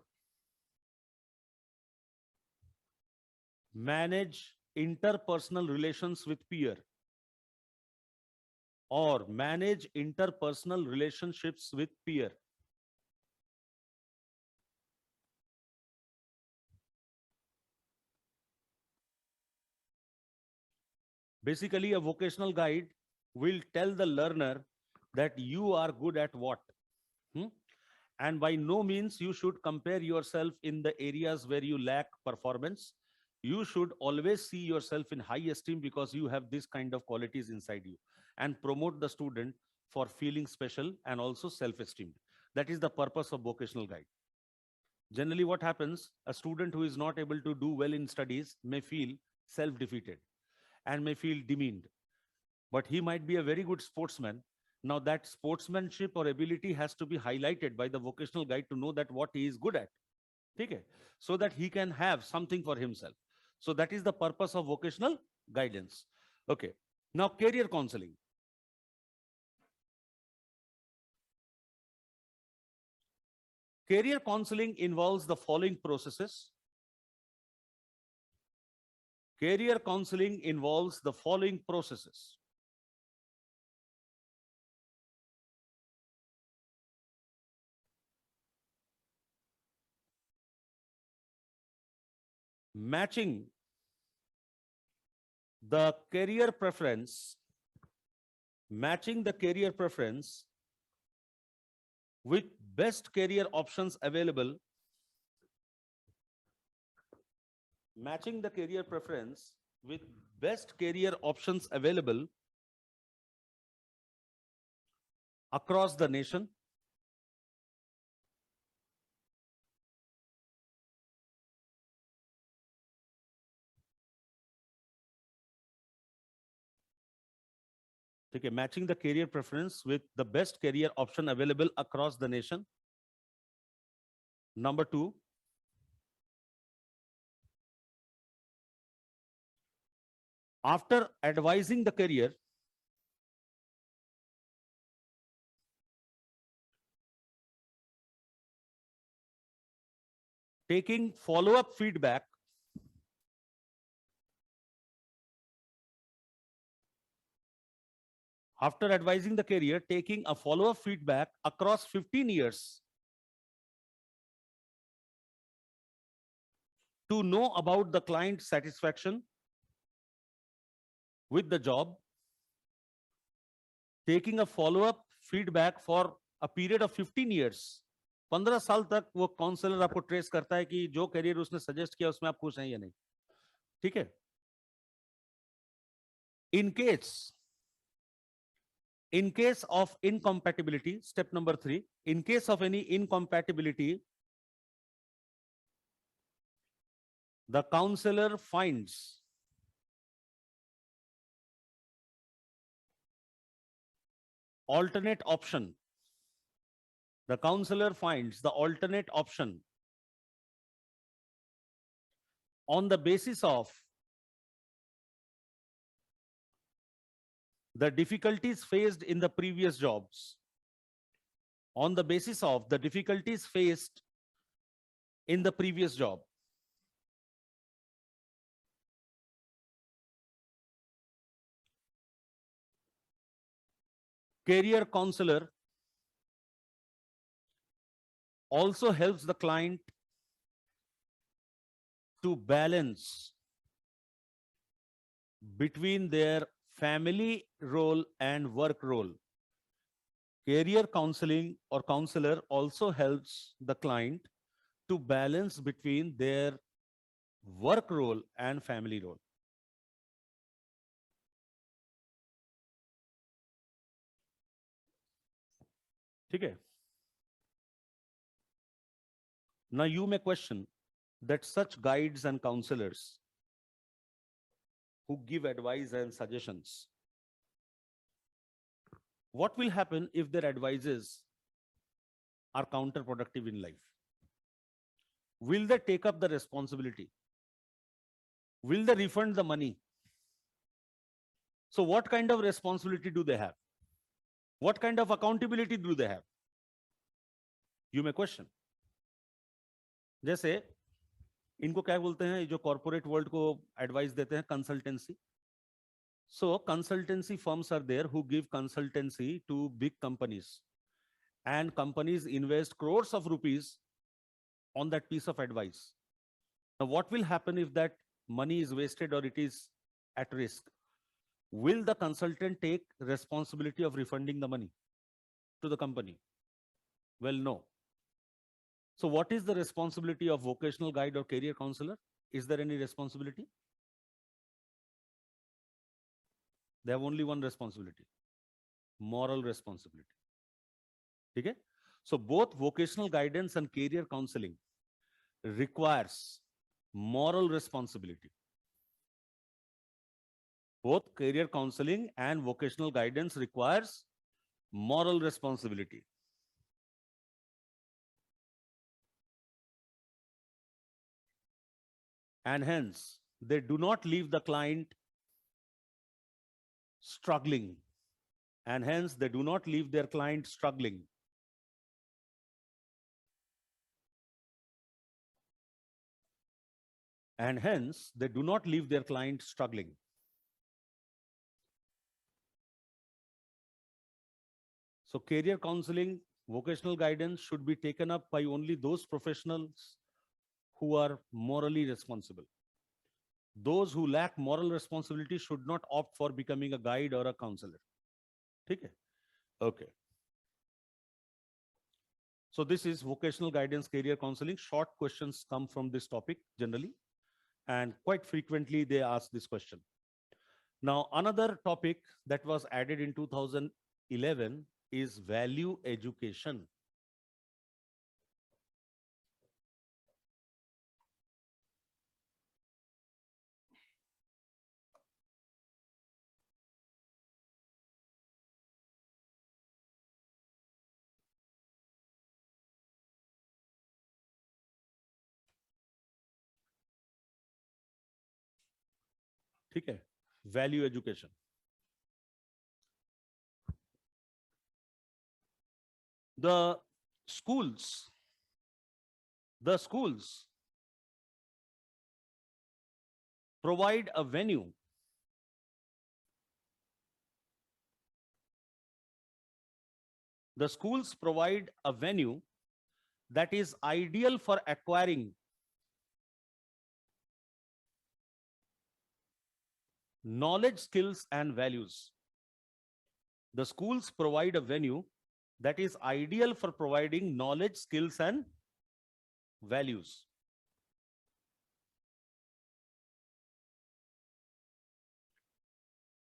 manage interpersonal relations with peer, or manage interpersonal relationships with peer. Basically, a vocational guide will tell the learner that you are good at what. Hmm? And by no means you should compare yourself in the areas where you lack performance. You should always see yourself in high esteem because you have this kind of qualities inside you, and promote the student for feeling special and also self-esteemed. That is the purpose of vocational guide. Generally, what happens, a student who is not able to do well in studies may feel self-defeated and may feel demeaned, but he might be a very good sportsman. Now that sportsmanship or ability has to be highlighted by the vocational guide to know that what he is good at. Okay? So that he can have something for himself. So that is the purpose of vocational guidance. Okay. Now career counseling. Career counseling involves the following processes. Career counseling involves the following processes. Matching the career preference, with best career options available, matching the career preference with best career options available across the nation. Okay, matching the career preference with the best career option available across the nation. Number 2, after advising the career, taking follow-up feedback after advising the career, taking a follow-up feedback across 15 years to know about the client satisfaction with the job, taking a follow-up feedback for a period of 15 years. 15 साल तक वो counsellor आपको trace करता है कि जो career उसने suggest किया उसमें आप खुश हैं या नहीं. ठीक है? In case of incompatibility, step number 3, in case of any incompatibility, the counselor finds alternate option. The counselor finds the alternate option on the basis of the difficulties faced in the previous jobs. On the basis of the difficulties faced in the previous job. Career counselor also helps the client to balance between their family role and work role. Career counseling or counselor also helps the client to balance between their work role and family role. Okay. Now you may question that such guides and counselors who give advice and suggestions, what will happen if their advices are counterproductive in life? Will they take up the responsibility? Will they refund the money? So what kind of responsibility do they have? What kind of accountability do they have? You may question. जैसे इनको क्या बोलते हैं, जो corporate world को advice देते हैं, consultancy. So consultancy firms are there who give consultancy to big companies, and companies invest crores of rupees on that piece of advice. Now what will happen if that money is wasted or it is at risk? will the consultant take responsibility of refunding the money to the company? Well, no. So what is the responsibility of vocational guide or career counselor? Is there any responsibility? They have only one responsibility, moral responsibility. Okay? So both vocational guidance and career counseling requires moral responsibility. Both career counseling and vocational guidance requires moral responsibility. And hence, they do not leave the client struggling. And hence, they do not leave their client struggling. And hence, they do not leave their client struggling. So career counseling, vocational guidance should be taken up by only those professionals who are morally responsible. Those who lack moral responsibility should not opt for becoming a guide or a counselor. Okay. Okay. So this is vocational guidance, career counseling. Short questions come from this topic generally, and quite frequently they ask this question. Now, another topic that was added in 2011 is value education. Okay. Value education. The schools provide a venue that is ideal for acquiring knowledge, skills, and values. The schools provide a venue that is ideal for providing knowledge, skills, and values.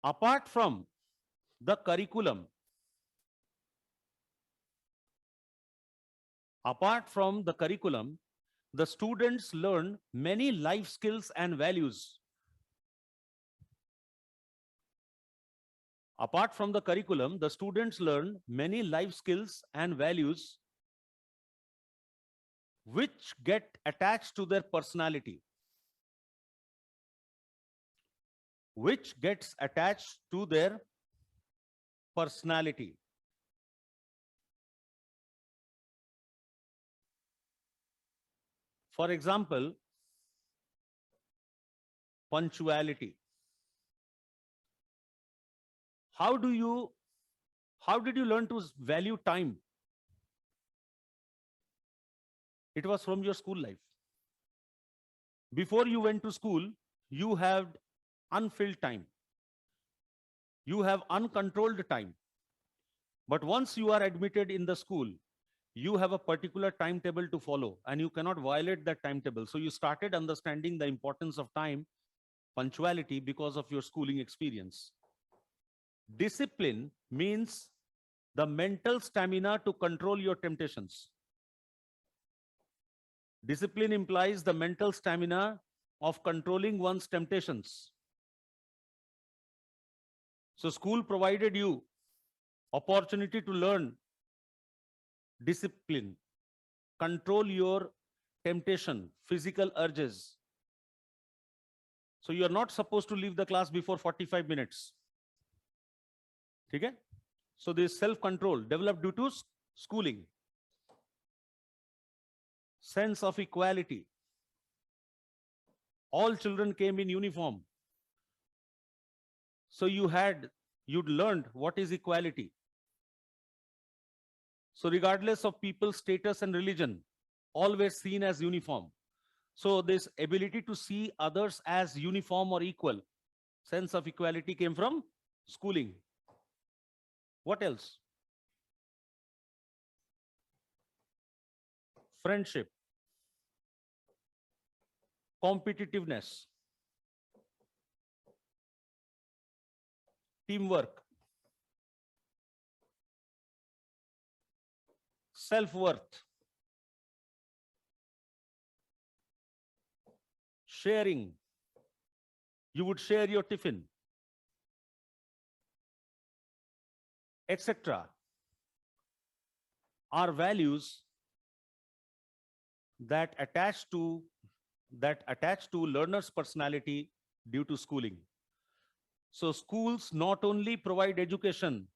Apart from the curriculum, the students learn many life skills and values. Apart from the curriculum, the students learn many life skills and values which get attached to their personality. Which gets attached to their personality. For example, punctuality. How did you learn to value time? It was from your school life. Before you went to school, you had unfilled time. You have uncontrolled time. But once you are admitted in the school, you have a particular timetable to follow and you cannot violate that timetable. So you started understanding the importance of time, punctuality, because of your schooling experience. Discipline means the mental stamina to control your temptations. Discipline implies the mental stamina of controlling one's temptations. So school provided you opportunity to learn discipline, control your temptation, physical urges. So you are not supposed to leave the class before 45 minutes. Okay? So this self-control developed due to schooling. Sense of equality. All children came in uniform. So you'd learned what is equality. So regardless of people's status and religion, all were seen as uniform. So this ability to see others as uniform or equal, sense of equality came from schooling. What else? Friendship, competitiveness, teamwork, self-worth, sharing. You would share your tiffin, etc. Are values that attach to learner's personality due to schooling. So schools not only provide education,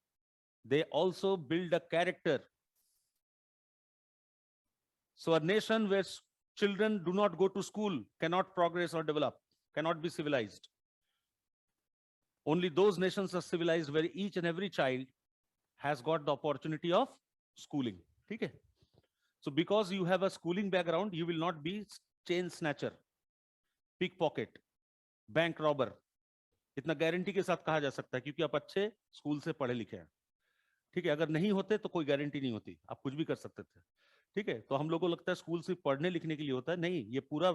they also build a character. So a nation where children do not go to school cannot progress or develop, cannot be civilized. Only those nations are civilized where each and every child has got the opportunity of schooling. Okay? So because you have a schooling background, you will not be chain snatcher, pickpocket, bank robber. इतना guarantee के साथ कहा जा सकता है क्योंकि आप अच्छे स्कूल से पढ़े लिखे हैं. ठीक है, अगर नहीं होते तो कोई गारंटी नहीं होती, आप कुछ भी कर सकते थे. ठीक है, तो हम लोगों को लगता है स्कूल सिर्फ पढ़ने लिखने के लिए होता है. नहीं, ये पूरा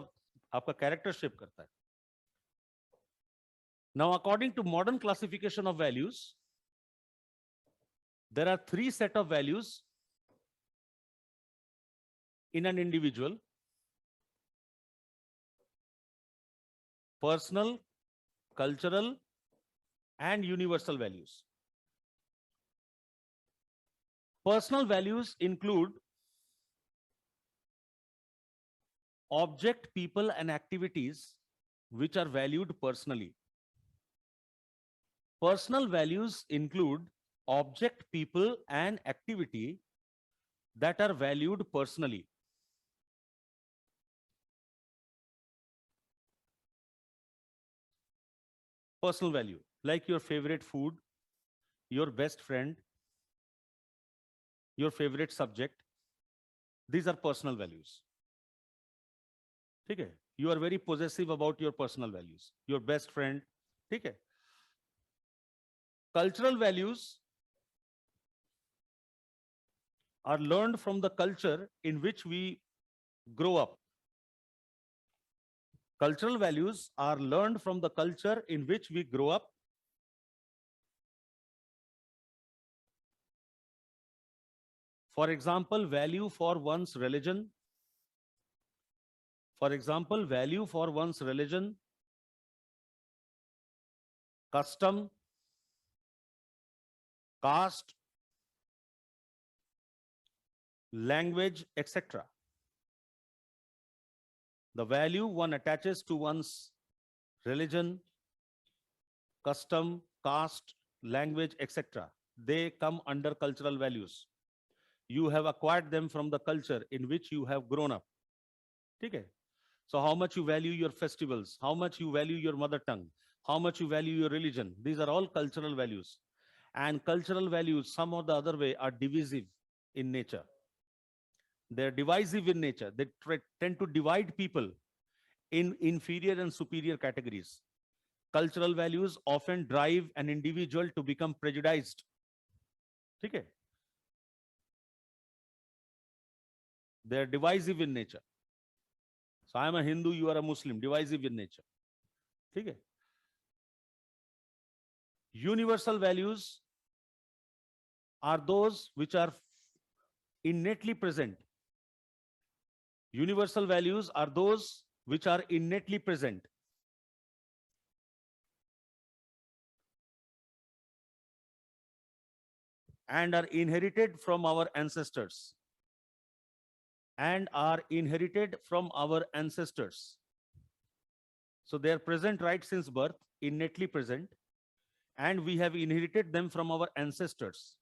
आपका कैरेक्टर शेप करता है. Now, according to modern classification of values, there are 3 set of values in an individual: personal, cultural, and universal values. Personal values include object, people, and activities which are valued personally. Personal values include object, people, and activity that are valued personally. Personal value, like your favorite food, your best friend, your favorite subject. These are personal values. Okay? You are very possessive about your personal values, your best friend. Okay? Cultural values are learned from the culture in which we grow up. Cultural values are learned from the culture in which we grow up. For example, value for one's religion. For example, value for one's religion, custom, caste, language, etc. The value one attaches to one's religion, custom, caste, language, etc. They come under cultural values. You have acquired them from the culture in which you have grown up. Okay? So how much you value your festivals, how much you value your mother tongue, how much you value your religion. These are all cultural values. And cultural values, some or the other way, are divisive in nature. They're divisive in nature. They tend to divide people in inferior and superior categories. Cultural values often drive an individual to become prejudiced. Okay? They're divisive in nature. So I am a Hindu, you are a Muslim, divisive in nature. Okay? Universal values are those which are innately present. Universal values are those which are innately present. And are inherited from our ancestors. And are inherited from our ancestors. So they are present right since birth, innately present, and we have inherited them from our ancestors.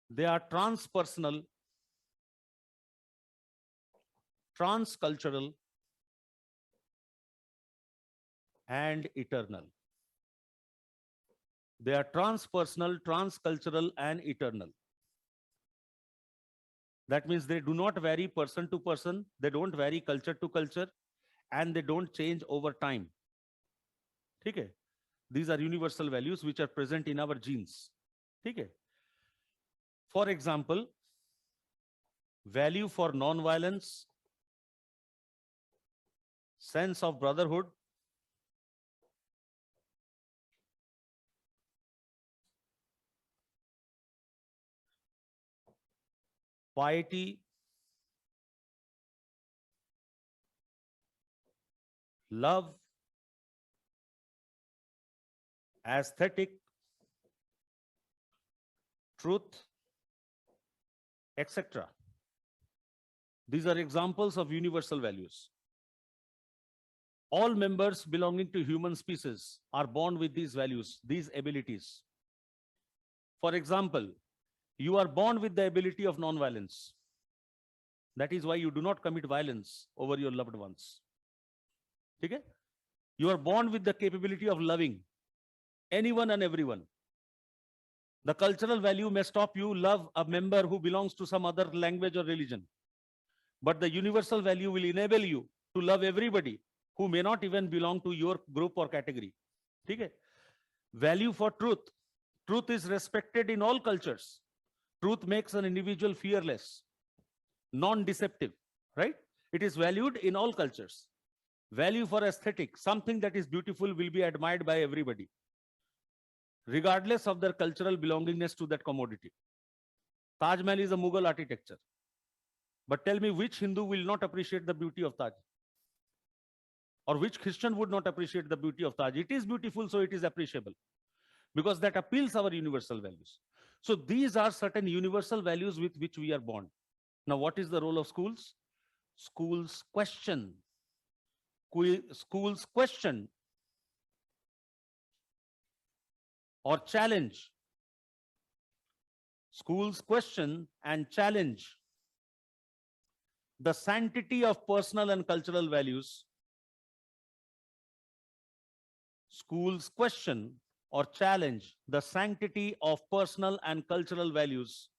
They are transpersonal, transcultural, and eternal. They are transpersonal, transcultural, and eternal. That means they do not vary person to person, they don't vary culture to culture, and they don't change over time. ठीक है? These are universal values which are present in our genes. ठीक है? For example, value for non-violence, sense of brotherhood, piety, love, aesthetic, truth, etc. These are examples of universal values. All members belonging to human species are born with these values, these abilities. For example, you are born with the ability of non-violence. That is why you do not commit violence over your loved ones. Okay? You are born with the capability of loving anyone and everyone. The cultural value may stop you love a member who belongs to some other language or religion. But the universal value will enable you to love everybody who may not even belong to your group or category. Okay? Value for truth. Truth is respected in all cultures. Truth makes an individual fearless, non-deceptive, right? It is valued in all cultures. Value for aesthetic. Something that is beautiful will be admired by everybody, regardless of their cultural belongingness to that commodity. Taj Mahal is a Mughal architecture. But tell me which Hindu will not appreciate the beauty of Taj? Or which Christian would not appreciate the beauty of Taj? It is beautiful, so it is appreciable. Because that appeals our universal values. So these are certain universal values with which we are born. Now, what is the role of schools? Schools question. Schools question or challenge. Schools question and challenge the sanctity of personal and cultural values. Schools question or challenge the sanctity of personal and cultural values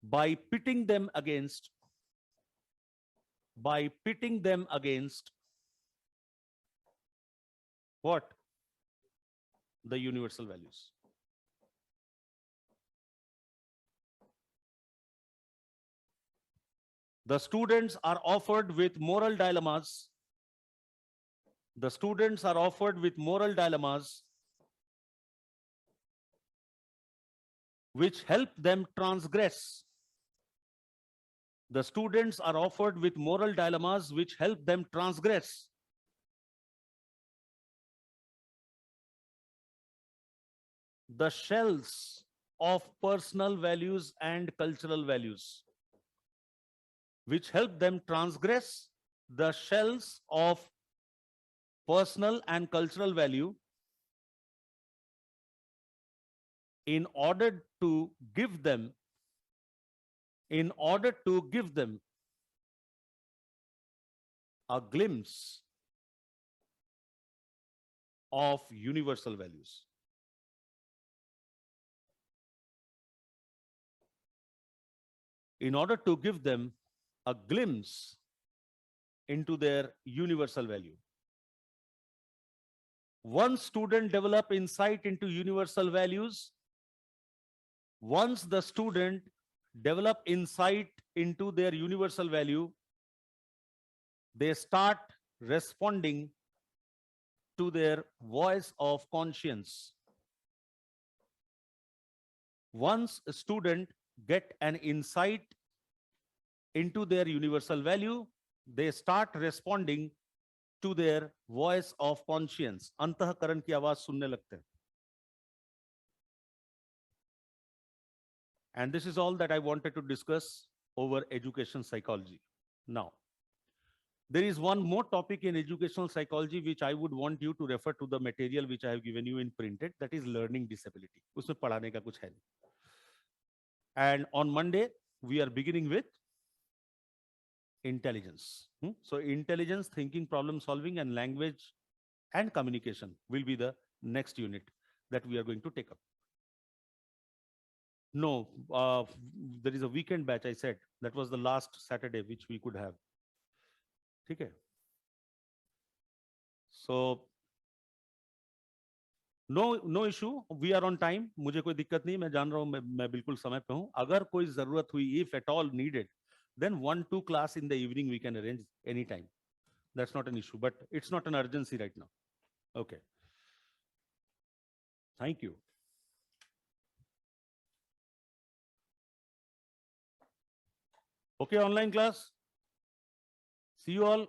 by pitting them against what? The universal values. The students are offered with moral dilemmas. The students are offered with moral dilemmas which help them transgress. The students are offered with moral dilemmas which help them transgress the shells of personal values and cultural values, which help them transgress the shells of personal and cultural value in order to give them a glimpse of universal values. In order to give them a glimpse into their universal value. Once students develop insight into universal values, once the student develop insight into their universal value, they start responding to their voice of conscience. Once a student get an insight into their universal value, they start responding to their voice of conscience. अंतःकरण की आवाज सुनने लगते हैं. And this is all that I wanted to discuss over education psychology. Now, there is one more topic in educational psychology which I would want you to refer to the material which I have given you in printed, that is learning disability. उसमें पढ़ाने का कुछ है नहीं. And on Monday, we are beginning with intelligence. So intelligence, thinking, problem solving, and language and communication will be the next unit that we are going to take up. No, there is a weekend batch, I said. That was the last Saturday which we could have. Okay. So no issue, we are on time. मुझे कोई दिक्कत नहीं, मैं जान रहा हूँ, मैं बिल्कुल समय पे हूँ. अगर कोई जरूरत हुई, if at all needed, then 1-2 class in the evening we can arrange anytime. That's not an issue, but it's not an urgency right now. Okay. Thank you. Okay, online class. See you all.